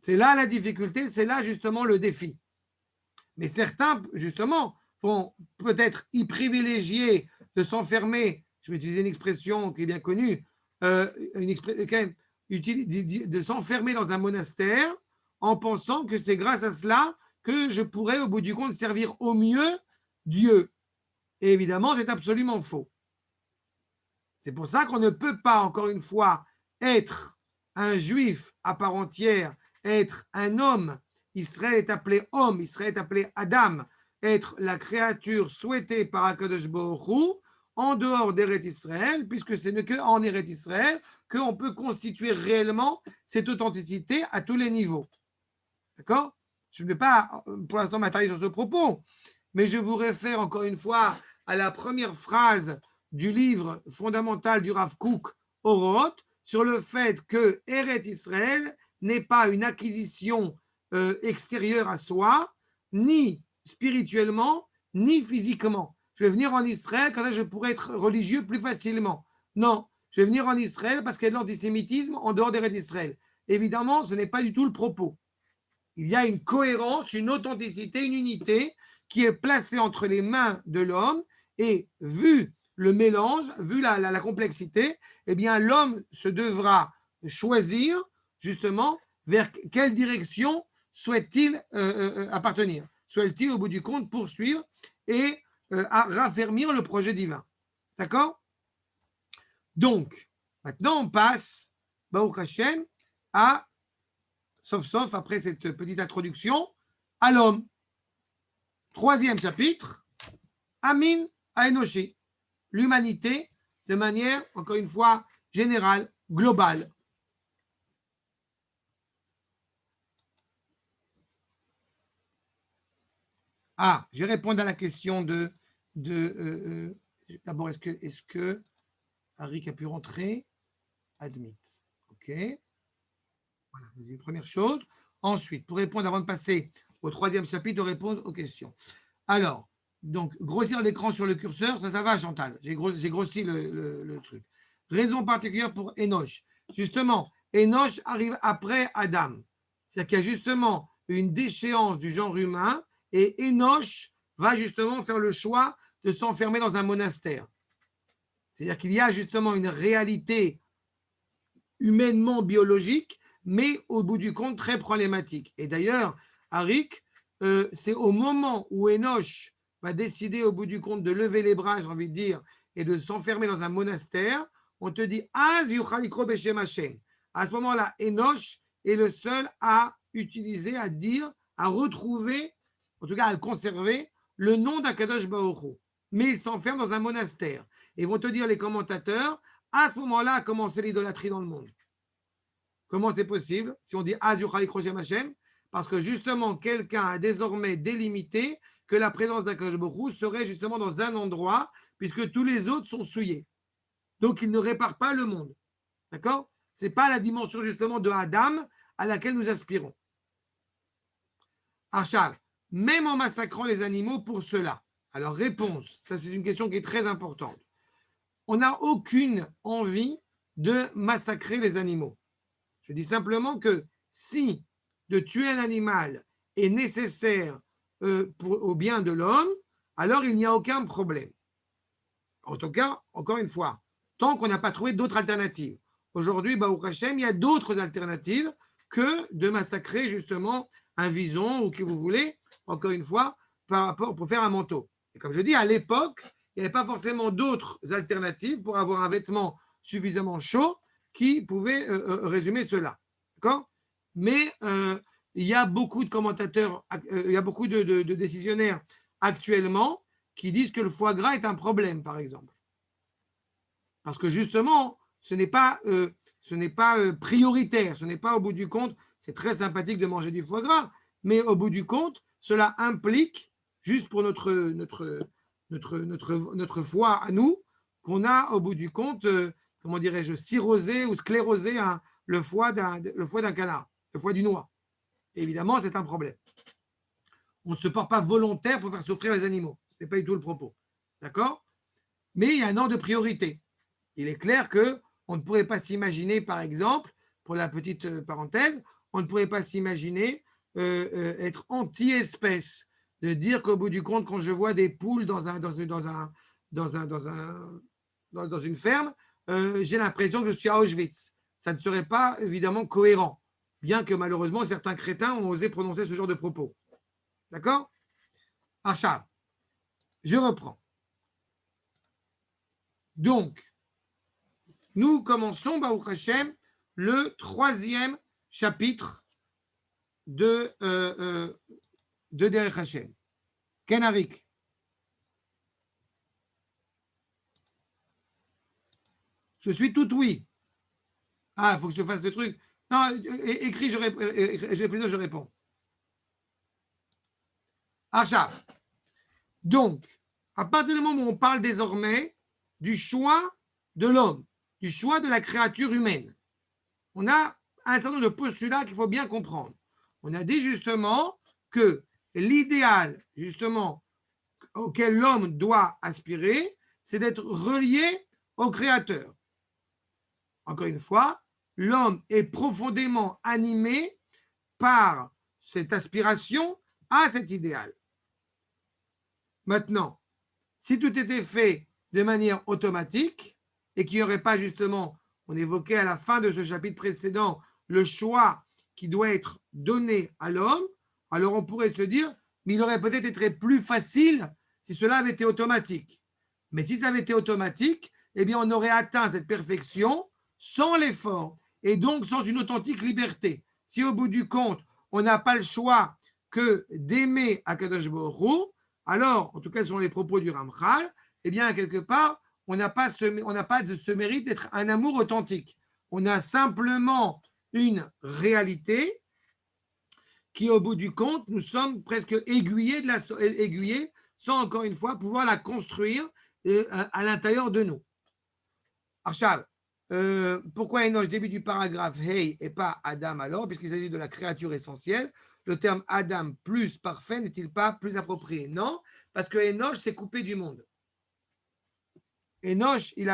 C'est là la difficulté, c'est là justement le défi. Mais certains, justement, vont peut-être y privilégier de s'enfermer, je vais utiliser une expression qui est bien connue, de s'enfermer dans un monastère en pensant que c'est grâce à cela que je pourrais au bout du compte servir au mieux Dieu. Et évidemment, c'est absolument faux. C'est pour ça qu'on ne peut pas, encore une fois, être un juif à part entière, être un homme. Israël est appelé homme, Israël est appelé Adam, être la créature souhaitée par Akadosh Baruch Hu en dehors d'Eretz Israël, puisque ce n'est qu'en Eretz Israël qu'on peut constituer réellement cette authenticité à tous les niveaux. D'accord? Je ne vais pas, pour l'instant, m'attarder sur ce propos, mais je vous réfère encore une fois à la première phrase du livre fondamental du Rav Kook, Oroth, sur le fait que Eretz Israël n'est pas une acquisition extérieure à soi, ni spirituellement, ni physiquement. Je vais venir en Israël quand je pourrai être religieux plus facilement. Non, je vais venir en Israël parce qu'il y a de l'antisémitisme en dehors d'Eretz Israël. Évidemment, ce n'est pas du tout le propos. Il y a une cohérence, une authenticité, une unité qui est placée entre les mains de l'homme et vu le mélange, vu la complexité, eh bien l'homme se devra choisir justement vers quelle direction souhaite-t-il appartenir. Souhaite-t-il au bout du compte poursuivre et à raffermir le projet divin. D'accord? Donc, maintenant on passe, Baruch Hashem, à sauf après cette petite introduction, à l'homme. Troisième chapitre, Amin à Enoshi, l'humanité de manière, encore une fois, générale, globale. Ah, je vais répondre à la question d'abord, est-ce que Arik a pu rentrer? Admit. OK. Voilà, c'est une première chose. Ensuite, pour répondre, avant de passer au troisième chapitre, de répondre aux questions. Alors, donc, grossir l'écran sur le curseur, ça va, Chantal. J'ai grossi le truc. Raison particulière pour Enoch. Justement, Enoch arrive après Adam. C'est-à-dire qu'il y a justement une déchéance du genre humain et Enoch va justement faire le choix de s'enfermer dans un monastère. C'est-à-dire qu'il y a justement une réalité humainement biologique, mais au bout du compte très problématique. Et d'ailleurs, Arik, c'est au moment où Enoch va décider au bout du compte de lever les bras, j'ai envie de dire, et de s'enfermer dans un monastère, on te dit Az yuchalikro beshem Hashem. À ce moment-là, Enoch est le seul à utiliser, à dire, à retrouver, en tout cas à conserver, le nom d'Akadosh Baruch Hu. Mais il s'enferme dans un monastère. Et vont te dire les commentateurs, à ce moment-là a commencé l'idolâtrie dans le monde. Comment c'est possible si on dit Az yuchalik Roshem Hashem? Parce que justement, quelqu'un a désormais délimité que la présence d'Akadosh Baruch Hu serait justement dans un endroit, puisque tous les autres sont souillés. Donc, il ne répare pas le monde. D'accord? Ce n'est pas la dimension justement de Adam à laquelle nous aspirons. Achav, même en massacrant les animaux pour cela. Alors, réponse, ça c'est une question qui est très importante. On n'a aucune envie de massacrer les animaux. Je dis simplement que si de tuer un animal est nécessaire au bien de l'homme, alors il n'y a aucun problème. En tout cas, encore une fois, tant qu'on n'a pas trouvé d'autres alternatives. Aujourd'hui, Baruch Hashem, il y a d'autres alternatives que de massacrer justement un vison ou qui vous voulez, encore une fois, par rapport pour faire un manteau. Et comme je dis, à l'époque, il n'y avait pas forcément d'autres alternatives pour avoir un vêtement suffisamment chaud qui pouvait résumer cela. D'accord? Mais il y a beaucoup de commentateurs, il y a beaucoup de décisionnaires actuellement qui disent que le foie gras est un problème, par exemple. Parce que justement, ce n'est pas prioritaire, ce n'est pas au bout du compte, c'est très sympathique de manger du foie gras, mais au bout du compte, cela implique, juste pour notre foie à nous, qu'on a au bout du compte, comment dirais-je, cirrhosé ou sclérosé le foie d'un canard, le foie du noix. Et évidemment, c'est un problème. On ne se porte pas volontaire pour faire souffrir les animaux. Ce n'est pas du tout le propos. D'accord? Mais il y a un ordre de priorité. Il est clair qu'on ne pourrait pas s'imaginer, par exemple, pour la petite parenthèse, on ne pourrait pas s'imaginer être anti-espèce, de dire qu'au bout du compte, quand je vois des poules dans une ferme, j'ai l'impression que je suis à Auschwitz. Ça ne serait pas évidemment cohérent, bien que malheureusement certains crétins ont osé prononcer ce genre de propos. D'accord? Achab, je reprends. Donc, nous commençons, Baruch Hashem, le troisième chapitre de Derech Hashem. Kenarik. Je suis tout oui. Ah, il faut que je fasse le truc. Non, écris, je réponds. Achat. Donc, à partir du moment où on parle désormais du choix de l'homme, du choix de la créature humaine, on a un certain nombre de postulats qu'il faut bien comprendre. On a dit justement que l'idéal, justement, auquel l'homme doit aspirer, c'est d'être relié au Créateur. Encore une fois, l'homme est profondément animé par cette aspiration à cet idéal. Maintenant, si tout était fait de manière automatique et qu'il n'y aurait pas justement, on évoquait à la fin de ce chapitre précédent, le choix qui doit être donné à l'homme, alors on pourrait se dire, mais il aurait peut-être été plus facile si cela avait été automatique. Mais si ça avait été automatique, eh bien on aurait atteint cette perfection sans l'effort et donc sans une authentique liberté. Si au bout du compte, on n'a pas le choix que d'aimer Akadosh Baruch Hu, alors, en tout cas selon les propos du Ramchal, eh bien quelque part, on n'a pas ce mérite d'être un amour authentique. On a simplement une réalité qui, au bout du compte, nous sommes presque aiguillés sans, encore une fois, pouvoir la construire à l'intérieur de nous. Archav, pourquoi Enoch, début du paragraphe Hey et pas Adam alors, puisqu'il s'agit de la créature essentielle, le terme Adam plus parfait n'est-il pas plus approprié? Non, parce que Enoch s'est coupé du monde. Enoch, il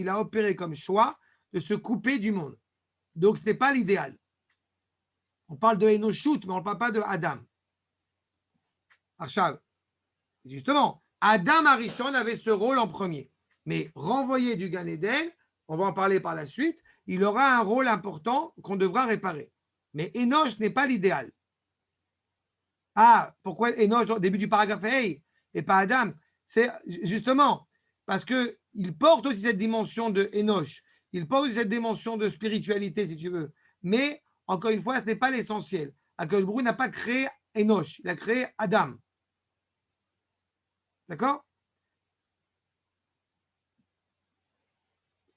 a opéré comme choix de se couper du monde. Donc, ce n'est pas l'idéal. On parle de Enoshut, mais on ne parle pas de Adam. Archav, justement, Adam Arishon avait ce rôle en premier. Mais renvoyé du Gan Eden, on va en parler par la suite, il aura un rôle important qu'on devra réparer. Mais Enoch n'est pas l'idéal. Ah, pourquoi Enoch, au début du paragraphe, hey, et pas Adam? C'est justement parce qu'il porte aussi cette dimension de Enoch. Il porte aussi cette dimension de spiritualité, si tu veux. Mais, encore une fois, ce n'est pas l'essentiel. Akadosh Baruch Hu n'a pas créé Enoch, il a créé Adam. D'accord?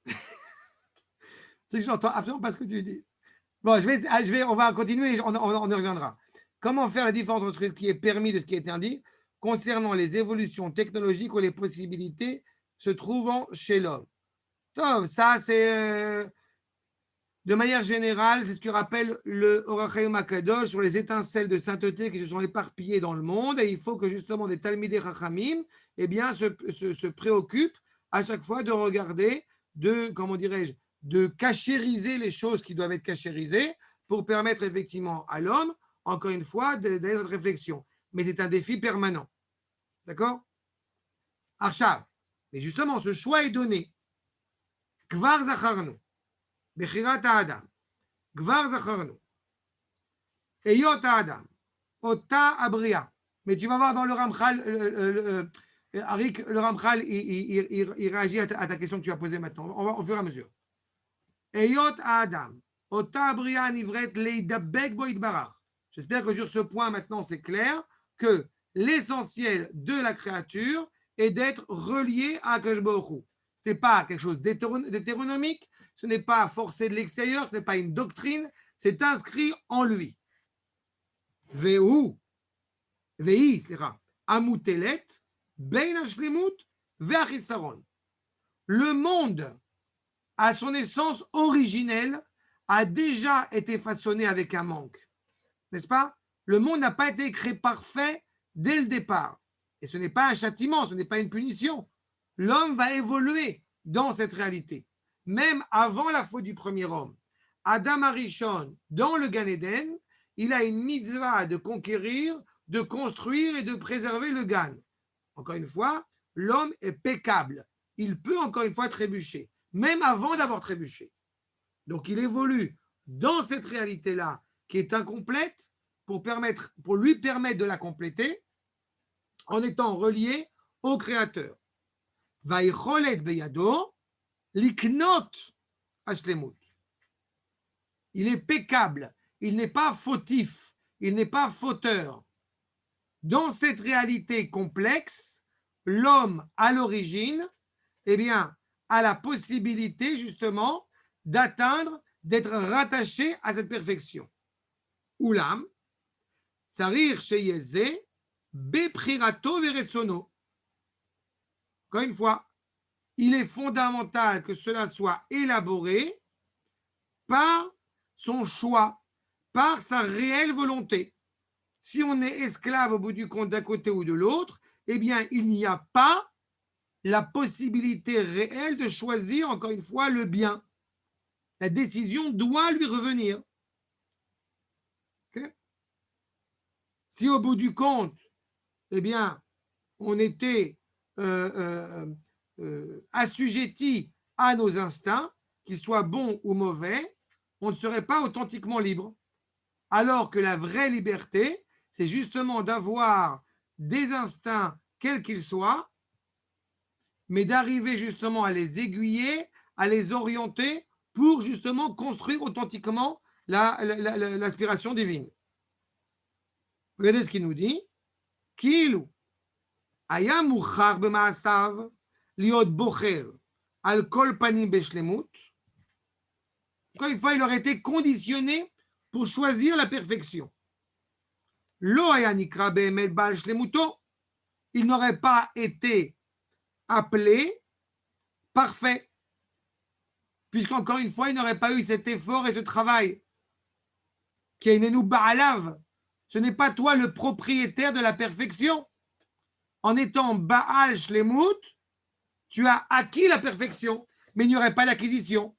C'est que j'entends absolument pas ce que tu dis. Bon, on va continuer, on y reviendra. Comment faire la différence entre ce qui est permis de ce qui est interdit concernant les évolutions technologiques ou les possibilités se trouvant chez l'homme? Ça, c'est de manière générale, c'est ce que rappelle le Or HaChaim HaKadosh sur les étincelles de sainteté qui se sont éparpillées dans le monde. Et il faut que justement des Talmidei Chachamim se préoccupent à chaque fois de regarder, comment dirais-je, de cachériser les choses qui doivent être cachérisées pour permettre effectivement à l'homme, encore une fois, d'aller dans cette réflexion. Mais c'est un défi permanent. D'accord? Archav. Mais justement, ce choix est donné. Kvar zacharnu. Bechirat Adam. Kvar zacharnu. Eyot Adam. Ota abria. Mais tu vas voir dans le Ramchal, Arik, le Ramchal, il réagit à ta question que tu as posée maintenant. On va au fur et à mesure. Eyot Adam. Ota abria nivret leidabek bo itbarach. J'espère que sur ce point maintenant c'est clair que l'essentiel de la créature est d'être relié à Akadosh Baruch Hu. Ce n'est pas quelque chose d'hétéronomique, ce n'est pas forcé de l'extérieur, ce n'est pas une doctrine, c'est inscrit en lui. Vehu, vehi, amutelet, bein hashlemut, ve'achisaron. Le monde, à son essence originelle, a déjà été façonné avec un manque. N'est-ce pas? Le monde n'a pas été créé parfait dès le départ. Et ce n'est pas un châtiment, ce n'est pas une punition. L'homme va évoluer dans cette réalité. Même avant la faute du premier homme. Adam Arishon, dans le Gan Eden, il a une mitzvah de conquérir, de construire et de préserver le Gan. Encore une fois, l'homme est pécable. Il peut encore une fois trébucher, même avant d'avoir trébuché. Donc il évolue dans cette réalité-là qui est incomplète pour lui permettre de la compléter en étant relié au Créateur. Vaïcholet beyado liknot hashlemut. Il est pécable, il n'est pas fautif, il n'est pas fauteur. Dans cette réalité complexe, l'homme à l'origine, eh bien, a la possibilité justement d'atteindre, d'être rattaché à cette perfection. Oulam, Tsarir Sheyeze, Beprirato veretsono. Encore une fois, il est fondamental que cela soit élaboré par son choix, par sa réelle volonté. Si on est esclave au bout du compte d'un côté ou de l'autre, eh bien, il n'y a pas la possibilité réelle de choisir, encore une fois, le bien. La décision doit lui revenir. Okay? Si au bout du compte, eh bien, on était assujetti à nos instincts, qu'ils soient bons ou mauvais, on ne serait pas authentiquement libre. Alors que la vraie liberté, c'est justement d'avoir des instincts, quels qu'ils soient, mais d'arriver justement à les aiguiller, à les orienter pour justement construire authentiquement l'aspiration divine. Regardez ce qu'il nous dit. Kilu, היה מוכרח במעשיו להיות בוחר על כל פנים בשלמות. Encore une fois, il aurait été conditionné pour choisir la perfection. לא היה נקרא באמת בעל שלמותו. Il n'aurait pas été appelé parfait. Puisqu'encore une fois, il n'aurait pas eu cet effort et ce travail. Keinenu ba'alav. Ce n'est pas toi le propriétaire de la perfection. En étant Baal Shlemut, tu as acquis la perfection, mais il n'y aurait pas d'acquisition.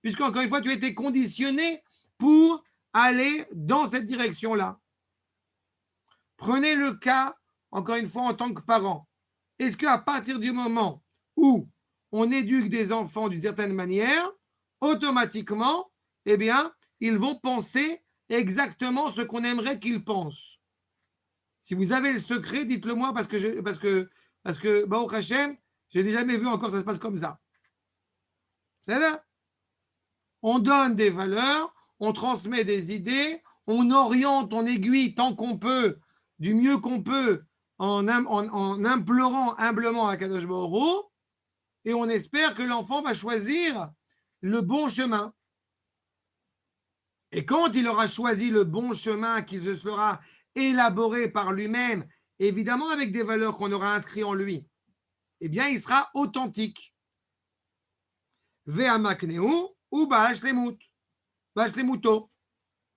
Puisqu'encore une fois, tu as été conditionné pour aller dans cette direction-là. Prenez le cas, encore une fois, en tant que parent. Est-ce qu'à partir du moment où on éduque des enfants d'une certaine manière, automatiquement, eh bien, ils vont penser exactement ce qu'on aimerait qu'ils pensent. Si vous avez le secret, dites-le moi parce que Baruch Hashem, je n'ai jamais vu encore ça se passe comme ça. C'est ça? On donne des valeurs, on transmet des idées, on oriente, on aiguille tant qu'on peut, du mieux qu'on peut, en implorant humblement à Kadosh Baruch Hu, et on espère que l'enfant va choisir le bon chemin. Et quand il aura choisi le bon chemin, qu'il se sera élaboré par lui-même, évidemment avec des valeurs qu'on aura inscrites en lui, eh bien, il sera authentique. Ve'amakneu ou ba'ashlemuto.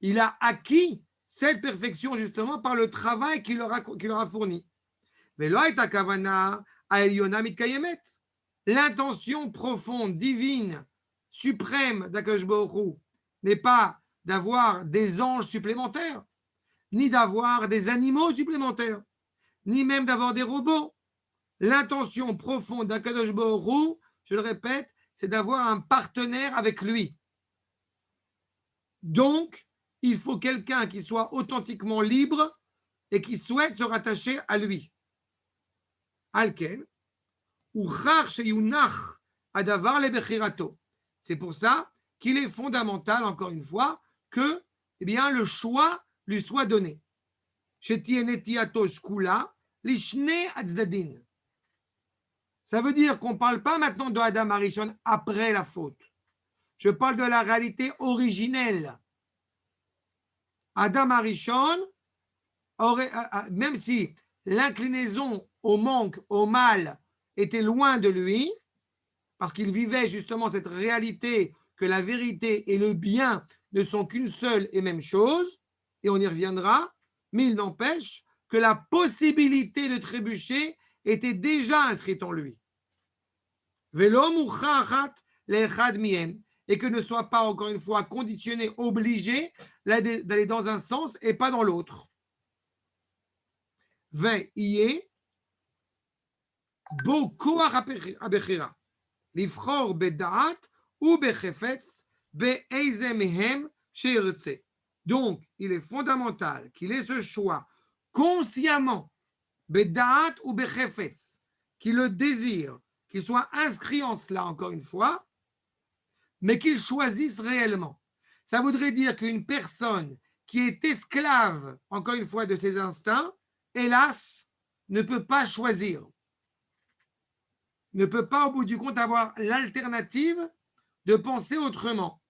Il a acquis cette perfection justement par le travail qu'il aura fourni. L'intention profonde, divine, suprême d'Akadosh Baruch Hu n'est pas d'avoir des anges supplémentaires, ni d'avoir des animaux supplémentaires, ni même d'avoir des robots. L'intention profonde d'Akadosh Baruch Hu, je le répète, c'est d'avoir un partenaire avec lui. Donc, il faut quelqu'un qui soit authentiquement libre et qui souhaite se rattacher à lui. Alken, c'est pour ça qu'il est fondamental, encore une fois, que eh bien, le choix lui soit donné. Ça veut dire qu'on ne parle pas maintenant de Adam Arishon après la faute. Je parle de la réalité originelle. Adam Arishon, même si l'inclinaison au manque, au mal, était loin de lui, parce qu'il vivait justement cette réalité que la vérité et le bien ne sont qu'une seule et même chose, et on y reviendra, mais il n'empêche que la possibilité de trébucher était déjà inscrite en lui. Et que ne soit pas, encore une fois, conditionné, obligé d'aller dans un sens et pas dans l'autre. לבחור בדעת ובחפץ באיזה מהם שירצה. Donc, il est fondamental qu'il ait ce choix consciemment, בדעת ובחפץ, qu'il le désire, qu'il soit inscrit en cela, encore une fois, mais qu'il choisisse réellement. Ça voudrait dire qu'une personne qui est esclave, encore une fois, de ses instincts, hélas, ne peut pas choisir. Ne peut pas, au bout du compte, avoir l'alternative de penser autrement.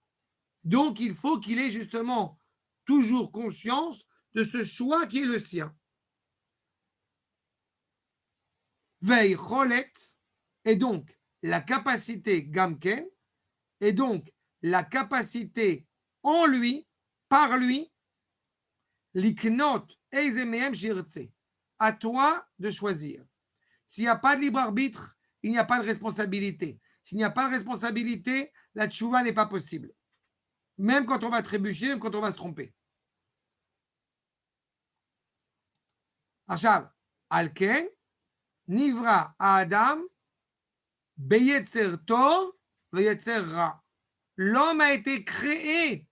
Donc, il faut qu'il ait justement toujours conscience de ce choix qui est le sien. Veille cholet, et donc la capacité gamken, et donc la capacité en lui, par lui, liknot eizemehem shirtse, à toi de choisir. S'il n'y a pas de libre arbitre, il n'y a pas de responsabilité. S'il n'y a pas de responsabilité, la tchouva n'est pas possible. Même quand on va trébucher, même quand on va se tromper. עכשיו, על כן, נברא האדם ביצר טוב ויצר רע. L'homme a été créé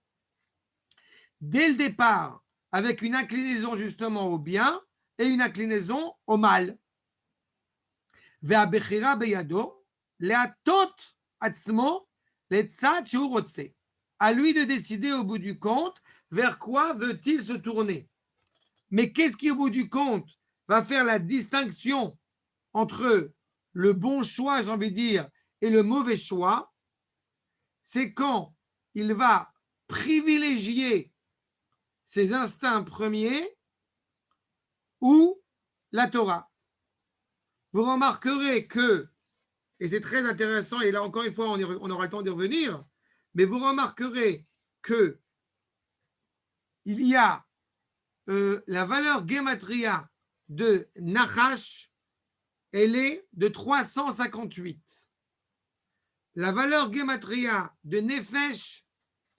dès le départ avec une inclinaison justement au bien et une inclinaison au mal. והבחירה בידו להטות עצמו לצד שהוא רוצה. À lui de décider au bout du compte vers quoi veut-il se tourner. Mais qu'est-ce qui, au bout du compte, va faire la distinction entre le bon choix, j'ai envie de dire, et le mauvais choix? C'est quand il va privilégier ses instincts premiers ou la Torah. Vous remarquerez que, et c'est très intéressant, et là encore une fois, on aura le temps d'y revenir, mais vous remarquerez que il y a la valeur gematria de Nachash, elle est de 358. La valeur gematria de Nefesh,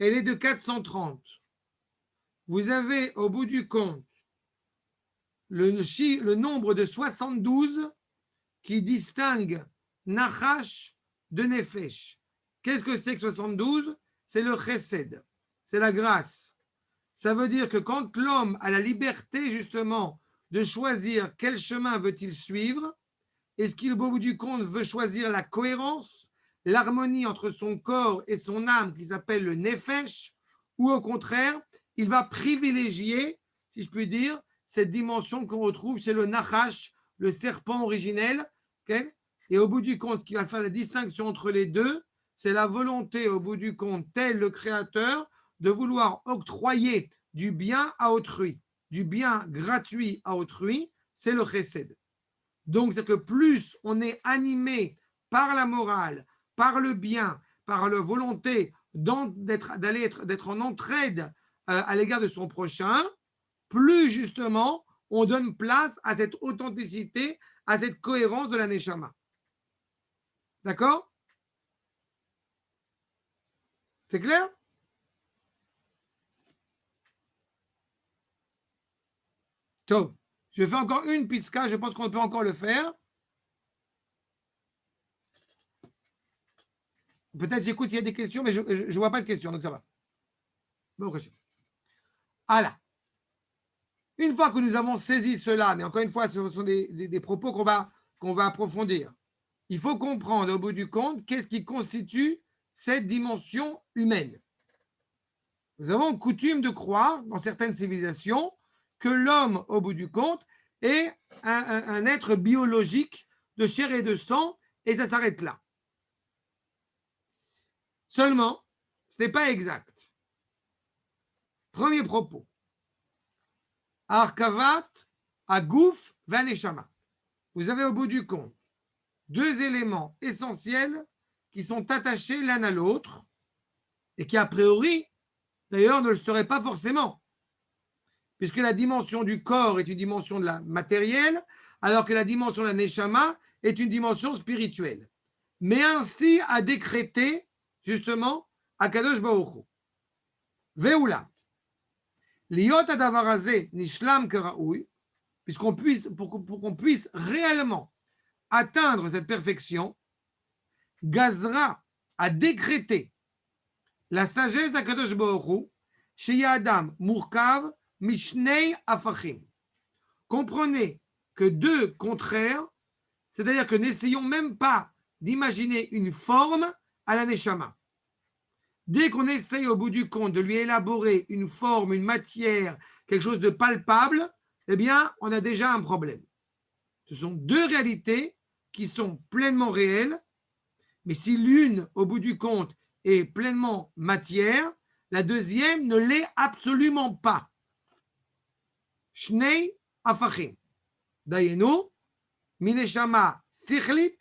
elle est de 430. Vous avez au bout du compte le nombre de 72 qui distingue Nachash de Nefesh. Qu'est-ce que c'est que 72? C'est le chesed, c'est la grâce. Ça veut dire que quand l'homme a la liberté justement de choisir quel chemin veut-il suivre, est-ce qu'il au bout du compte veut choisir la cohérence, l'harmonie entre son corps et son âme qui s'appelle le nefesh, ou au contraire, il va privilégier, si je puis dire, cette dimension qu'on retrouve chez le nachash, le serpent originel, okay? Et au bout du compte, ce qui va faire la distinction entre les deux, c'est la volonté, au bout du compte, tel le Créateur, de vouloir octroyer du bien à autrui, du bien gratuit à autrui, c'est le chesed. Donc, c'est que plus on est animé par la morale, par le bien, par la volonté d'être en entraide à l'égard de son prochain, plus justement on donne place à cette authenticité, à cette cohérence de la neshama. D'accord? C'est clair? Top. Je fais encore une pisca, je pense qu'on peut encore le faire. Peut-être j'écoute s'il y a des questions, mais je ne vois pas de questions, donc ça va. Bon, question. Voilà. Une fois que nous avons saisi cela, mais encore une fois, ce sont des propos qu'on va approfondir. Il faut comprendre au bout du compte qu'est-ce qui constitue cette dimension humaine. Nous avons coutume de croire, dans certaines civilisations, que l'homme, au bout du compte, est un être biologique de chair et de sang, et ça s'arrête là. Seulement, ce n'est pas exact. Premier propos. Arkavat, Agouf, Vaneshama. Vous avez au bout du compte deux éléments essentiels qui sont attachés l'un à l'autre et qui, a priori, d'ailleurs, ne le seraient pas forcément. Puisque la dimension du corps est une dimension de la matérielle, alors que la dimension de la Neshama est une dimension spirituelle. Mais ainsi a décrété, justement, Akadosh Baruch Hu. Veoula. Liot adavarazé nishlam keraoui, pour qu'on puisse réellement atteindre cette perfection, Gazra a décrété la sagesse d'Akadosh Baruch Hu, chez Adam Murkav Mishnei Afachim. Comprenez que deux contraires, c'est-à-dire que n'essayons même pas d'imaginer une forme à la Neshama. Dès qu'on essaye au bout du compte de lui élaborer une forme, une matière, quelque chose de palpable, eh bien, on a déjà un problème. Ce sont deux réalités qui sont pleinement réelles, mais si l'une, au bout du compte, est pleinement matière, la deuxième ne l'est absolument pas. Shnei Afachim. Dayenu, Mineshama Sichlit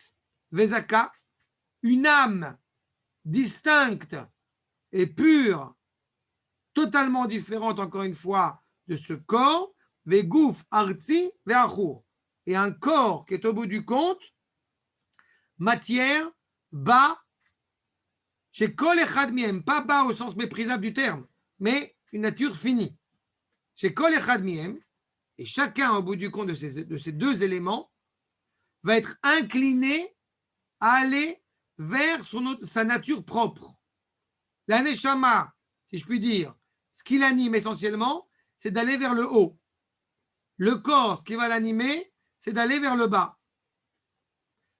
Vezaka, une âme distincte et pure, totalement différente, encore une fois, de ce corps, Vegouf Artzi Veachur, et un corps qui est au bout du compte, matière, bas, chez Kol Echad Miem, pas bas au sens méprisable du terme, mais une nature finie. Chez Kol Echad Miem, et chacun au bout du compte de ces deux éléments, va être incliné à aller vers sa nature propre. La Neshama, si je puis dire, ce qui l'anime essentiellement, c'est d'aller vers le haut. Le corps, ce qui va l'animer, c'est d'aller vers le bas.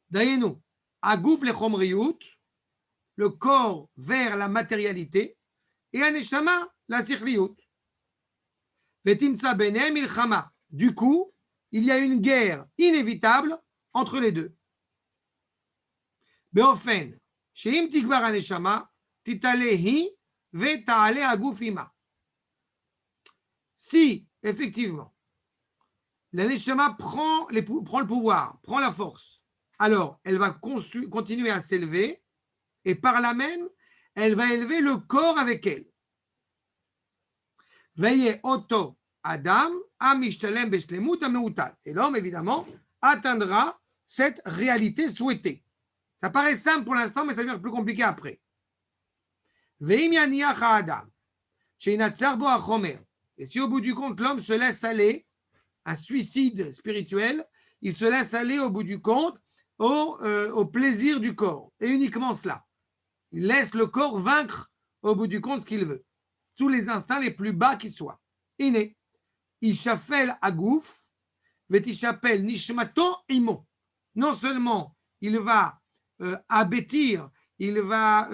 Dayenu, Agouf le Chomriyut, le corps vers la matérialité, et Aneshama, la Sichliyut. Vetimsa benem ilchama. Du coup, il y a une guerre inévitable entre les deux. Beofen, sheim tikbar Aneshama, titalehi veta'ale aguf ima. Si, effectivement, la Neshama prend le pouvoir, prend la force, alors elle va continuer à s'élever et par là même, elle va élever le corps avec elle. Veillez Otto Adam, Amishtalem Beshlemut Ameutat. Et l'homme, évidemment, atteindra cette réalité souhaitée. Ça paraît simple pour l'instant, mais ça devient plus compliqué après. Veim Yaniach Adam, Sheinatzar Bo Achomer. Et si au bout du compte, l'homme se laisse aller, un suicide spirituel, il se laisse aller au bout du compte au plaisir du corps, et uniquement cela. Il laisse le corps vaincre au bout du compte ce qu'il veut. Tous les instincts les plus bas qui soient. Iné, Ishafel Agouf, Vetishapel Nishmato Imo. Non seulement il va abêtir, il va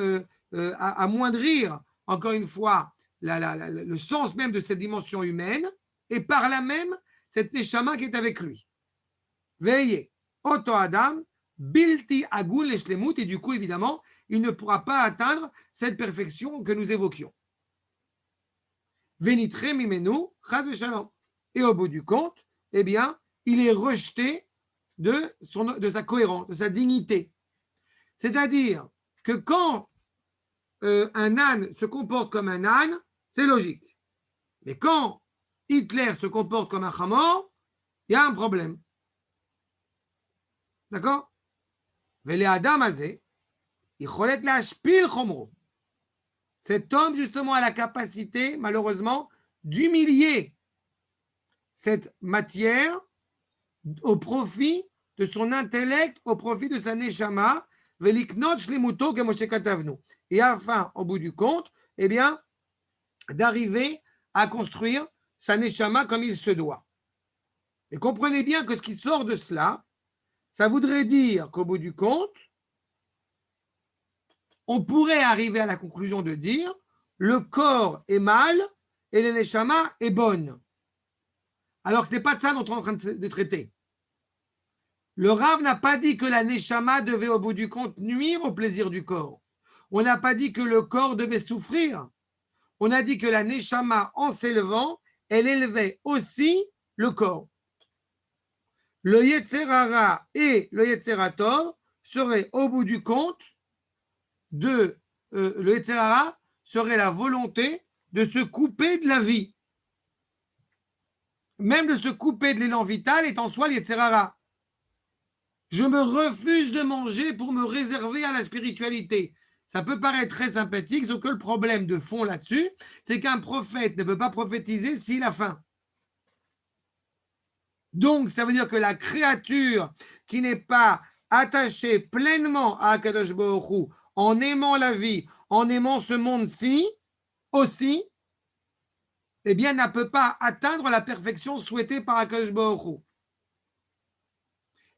amoindrir, encore une fois, le sens même de cette dimension humaine, et par là même, cette Neshama qui est avec lui. Veillez, Otto Adam, Bilti Agul Eshlemut, et du coup, évidemment, il ne pourra pas atteindre cette perfection que nous évoquions. Venitre Mimenu, Chaz Veshalom. Et au bout du compte, eh bien, il est rejeté de sa cohérence, de sa dignité. C'est-à-dire que quand un âne se comporte comme un âne, c'est logique. Mais quand Hitler se comporte comme un chamor, il y a un problème. D'accord? Vele Adam Azé, Icholet Lashpil Chomro. Cet homme, justement, a la capacité, malheureusement, d'humilier cette matière au profit de son intellect, au profit de sa neshama, veliknot shlimuto kemoshe katavnu. Et afin, au bout du compte, eh bien, d'arriver à construire sa neshama comme il se doit. Et comprenez bien que ce qui sort de cela, ça voudrait dire qu'au bout du compte, on pourrait arriver à la conclusion de dire le corps est mal et la neshama est bonne. Alors ce n'est pas de ça dont on est en train de traiter. Le Rav n'a pas dit que la neshama devait au bout du compte nuire au plaisir du corps. On n'a pas dit que le corps devait souffrir. On a dit que la neshama, en s'élevant, elle élevait aussi le corps. Le Yetzer Hara et le Yetzer Tov seraient au bout du compte le Yetzer Hara serait la volonté de se couper de la vie. Même de se couper de l'élan vital est en soi le Yetzer Hara. Je me refuse de manger pour me réserver à la spiritualité. Ça peut paraître très sympathique, sauf que le problème de fond là-dessus, c'est qu'un prophète ne peut pas prophétiser s'il a faim. Donc, ça veut dire que la créature qui n'est pas attachée pleinement à Akadosh Baruch Hu, en aimant la vie, en aimant ce monde-ci, aussi, eh bien, ne peut pas atteindre la perfection souhaitée par Akadosh Baruch Hu.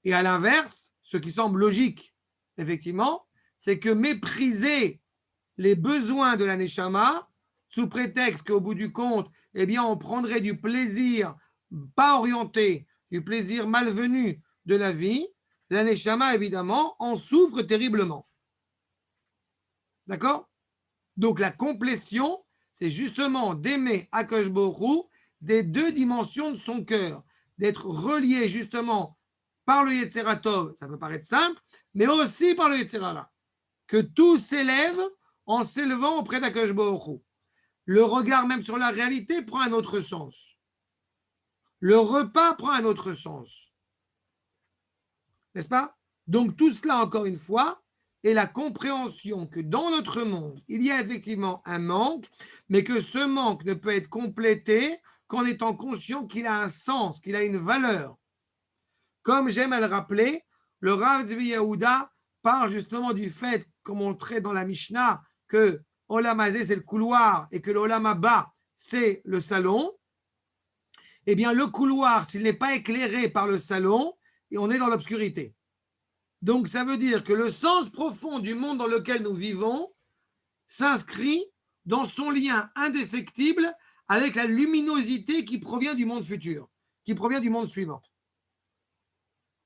Et à l'inverse, ce qui semble logique, effectivement, c'est que mépriser les besoins de la Neshama, sous prétexte qu'au bout du compte, eh bien, on prendrait du plaisir pas orienté, du plaisir malvenu de la vie, la Neshama, évidemment, en souffre terriblement. D'accord? Donc, la complétion, c'est justement d'aimer Akadosh Baruch Hu des deux dimensions de son cœur, d'être relié justement par le Yetzer Tov, ça peut paraître simple, mais aussi par le Yetzer Hara. Que tout s'élève en s'élevant auprès d'Akadosh Baruch Hu. Le regard même sur la réalité prend un autre sens. Le repas prend un autre sens. N'est-ce pas? Donc tout cela, encore une fois, est la compréhension que dans notre monde, il y a effectivement un manque, mais que ce manque ne peut être complété qu'en étant conscient qu'il a un sens, qu'il a une valeur. Comme j'aime à le rappeler, le Rav Tzvi Yehuda parle justement du fait, comme on le traite dans la Mishnah, que Olam Hazé, c'est le couloir et que l'Olam Haba, c'est le salon. Eh bien, le couloir, s'il n'est pas éclairé par le salon, et on est dans l'obscurité. Donc, ça veut dire que le sens profond du monde dans lequel nous vivons s'inscrit dans son lien indéfectible avec la luminosité qui provient du monde futur, qui provient du monde suivant.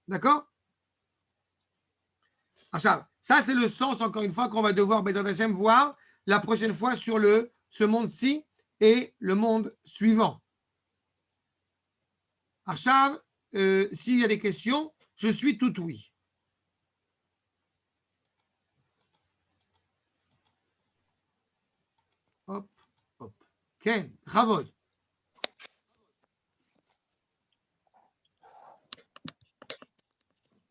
D'accord? Ça, c'est le sens, encore une fois, qu'on va devoir, Bezrat Hashem, voir la prochaine fois sur ce monde-ci et le monde suivant. Achav, s'il y a des questions, je suis tout oui. Hop, hop. Ken, Chavod.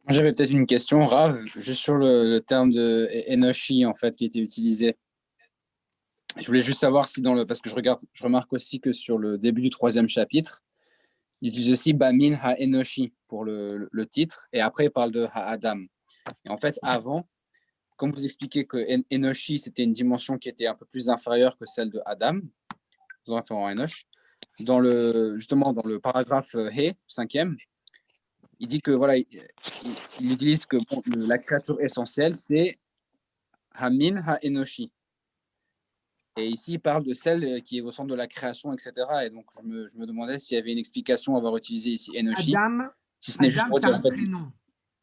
J'avais peut-être une question, Rav, juste sur le terme de Enoshi, en fait, qui était utilisé. Je voulais juste savoir si parce que je remarque aussi que sur le début du 3e chapitre, il utilise aussi Bamin Ha-Enoshi pour le titre, et après il parle de Ha-Adam. Et en fait, avant, comme vous expliquez que Enoshi, c'était une dimension qui était un peu plus inférieure que celle de Adam, faisant référence à Enosh, justement dans le paragraphe He, 5e, il dit que voilà, il utilise que la créature essentielle, c'est Hamin Ha-Enoshi. Et ici, il parle de celle qui est au centre de la création, etc. Et donc, je me demandais s'il y avait une explication à avoir utilisé ici Enoshi. Si ce n'est juste pour dire, en fait, prénom.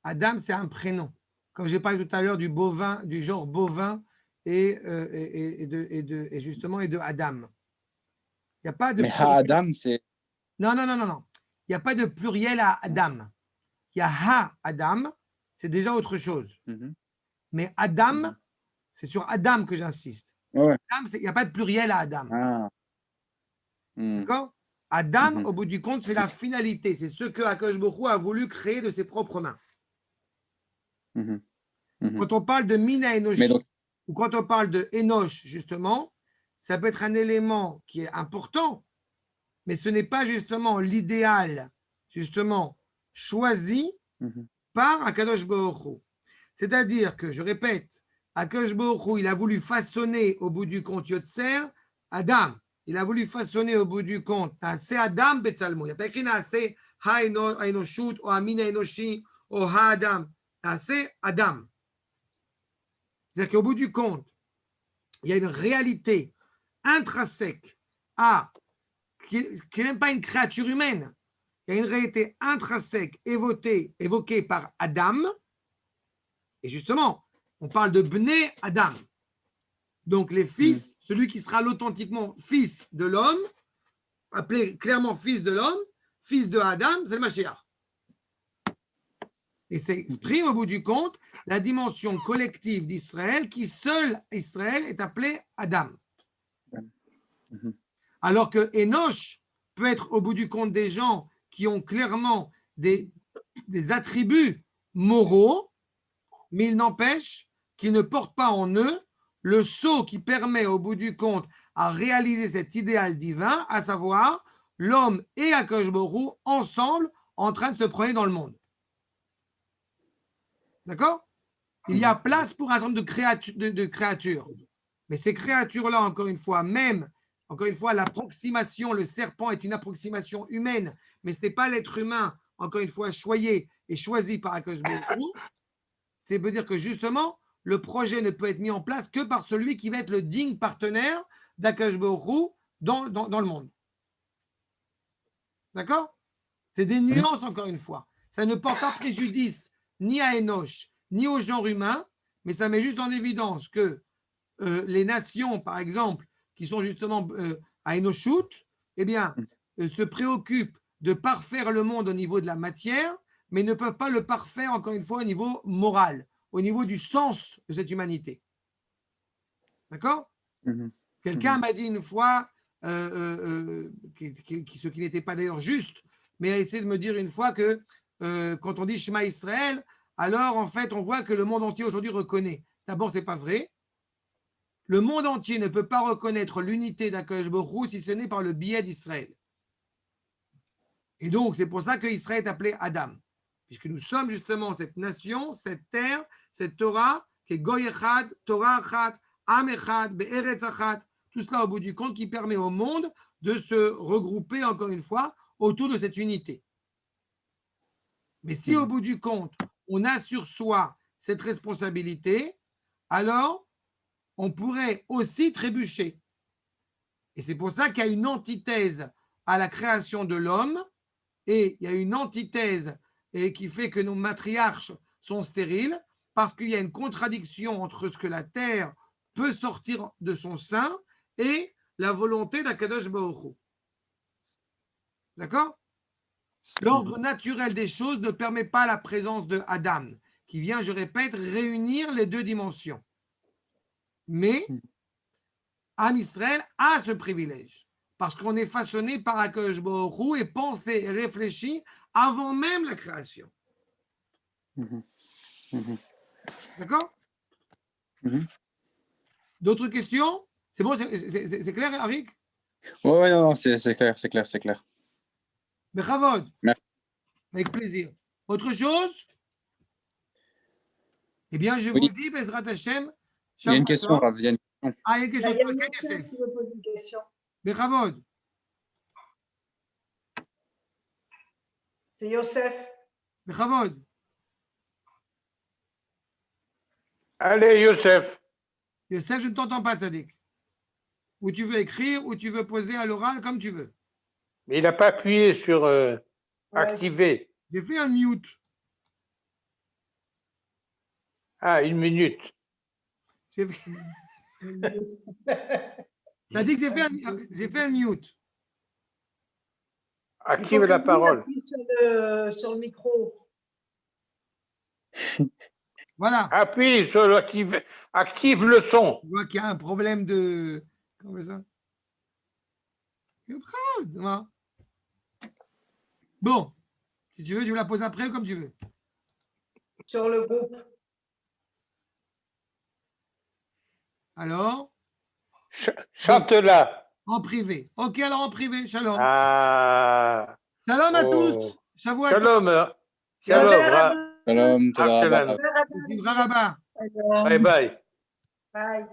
Adam, c'est un prénom. Comme j'ai parlé tout à l'heure du bovin, du genre bovin et justement et de Adam. Il n'y a pas de. Mais Ha-Adam, c'est. Non. Il n'y a pas de pluriel à Adam. Il y a Ha-Adam, c'est déjà autre chose. Mais Adam, c'est sur Adam que j'insiste. Ouais. Adam, il n'y a pas de pluriel à Adam. Ah. D'accord? Adam, au bout du compte, c'est la finalité. C'est ce que Akadosh Baruch Hu a voulu créer de ses propres mains. Quand on parle de Mina Enoshi, ou quand on parle de Enosh, justement, ça peut être un élément qui est important, mais ce n'est pas justement l'idéal, justement, choisi par Akadosh Baruch Hu. C'est-à-dire que, je répète, Akadosh Baruch Hu, il a voulu façonner au bout du compte Yotzer, Adam. Il a voulu façonner au bout du compte Naase Adam Betzalmo. Il n'y a pas écrit Naase Ha-Enoshut, ou Amina Enoshi, ou Ha-Adam. Naase Adam. C'est-à-dire qu'au bout du compte, il y a une réalité intrinsèque qui n'est même pas une créature humaine. Il y a une réalité intrinsèque évoquée par Adam. Et justement, on parle de Bnei Adam. Donc les fils, celui qui sera authentiquement fils de l'homme, appelé clairement fils de l'homme, fils de Adam, c'est le Mashiach. Et c'est exprime au bout du compte la dimension collective d'Israël, qui seul Israël est appelé Adam. Alors que Enosh peut être au bout du compte des gens qui ont clairement des attributs moraux, mais il n'empêche qu'ils ne portent pas en eux le sceau qui permet au bout du compte à réaliser cet idéal divin, à savoir l'homme et Akadosh Baruch Hu ensemble en train de se promener dans le monde. D'accord? Il y a place pour un certain nombre de créatures. Mais ces créatures-là, encore une fois, l'approximation, le serpent est une approximation humaine, mais ce n'est pas l'être humain, encore une fois, choyé et choisi par Akadosh Baruch Hu. C'est veut dire que justement, le projet ne peut être mis en place que par celui qui va être le digne partenaire d'Akadosh Baruch Hu dans le monde. D'accord? C'est des nuances, encore une fois. Ça ne porte pas préjudice ni à Enosh, ni au genre humain, mais ça met juste en évidence que les nations, par exemple, qui sont justement à Enoshut, eh bien, se préoccupent de parfaire le monde au niveau de la matière, mais ne peuvent pas le parfaire, encore une fois, au niveau moral, au niveau du sens de cette humanité. D'accord? Quelqu'un m'a dit une fois, ce qui n'était pas d'ailleurs juste, mais a essayé de me dire une fois que quand on dit Shema Israël, alors en fait, on voit que le monde entier aujourd'hui reconnaît. D'abord, ce n'est pas vrai. Le monde entier ne peut pas reconnaître l'unité d'Akadosh Baruch Hu si ce n'est par le biais d'Israël. Et donc, c'est pour ça qu'Israël est appelé Adam, puisque nous sommes justement cette nation, cette terre, cette Torah, qui est Goy Echad, Torah Echad, Am Echad, Be'eretz Echad, tout cela au bout du compte qui permet au monde de se regrouper, encore une fois, autour de cette unité. Mais si au bout du compte, on a sur soi cette responsabilité, alors on pourrait aussi trébucher. Et c'est pour ça qu'il y a une antithèse à la création de l'homme, et il y a une antithèse qui fait que nos matriarches sont stériles, parce qu'il y a une contradiction entre ce que la terre peut sortir de son sein et la volonté d'Akadosh Baruch Hu. D'accord? L'ordre naturel des choses ne permet pas la présence de Adam, qui vient, je répète, réunir les deux dimensions. Mais Am Israël a ce privilège, parce qu'on est façonné par Akadosh Baruch Hu et pensé et réfléchi avant même la création. D'accord? D'autres questions? C'est bon, c'est clair, Arik? Oui, non, c'est clair. Bechavod. Merci. Avec plaisir. Autre chose? Eh bien, je vous dis, Bezrat Hashem. Il y a une question, Rav. Il y a une question. Ah, il y a une question. Il y a Yosef qui veut poser une question. Bechavod. C'est Yosef. Bechavod. Allez, Youssef. Youssef, je ne t'entends pas, Tzadik. Ou tu veux écrire, ou tu veux poser à l'oral, comme tu veux. Mais il n'a pas appuyé sur activer. J'ai fait un mute. Ah, 1 minute. J'ai fait... Tzadik, j'ai fait un mute. Active la parole. Sur le micro. Voilà. Appuie sur active le son. Je vois qu'il y a un problème de... Comment ça? Voilà. Bon. Si tu veux, je la pose après, comme tu veux. Sur le groupe. Alors? Chante-la. En privé. Ok, alors en privé. Shalom. Ah. Shalom à Oh. tous. Shalom. Shalom. Shalom. Shalom, Toda Rabba. Bye. Bye bye. Bye.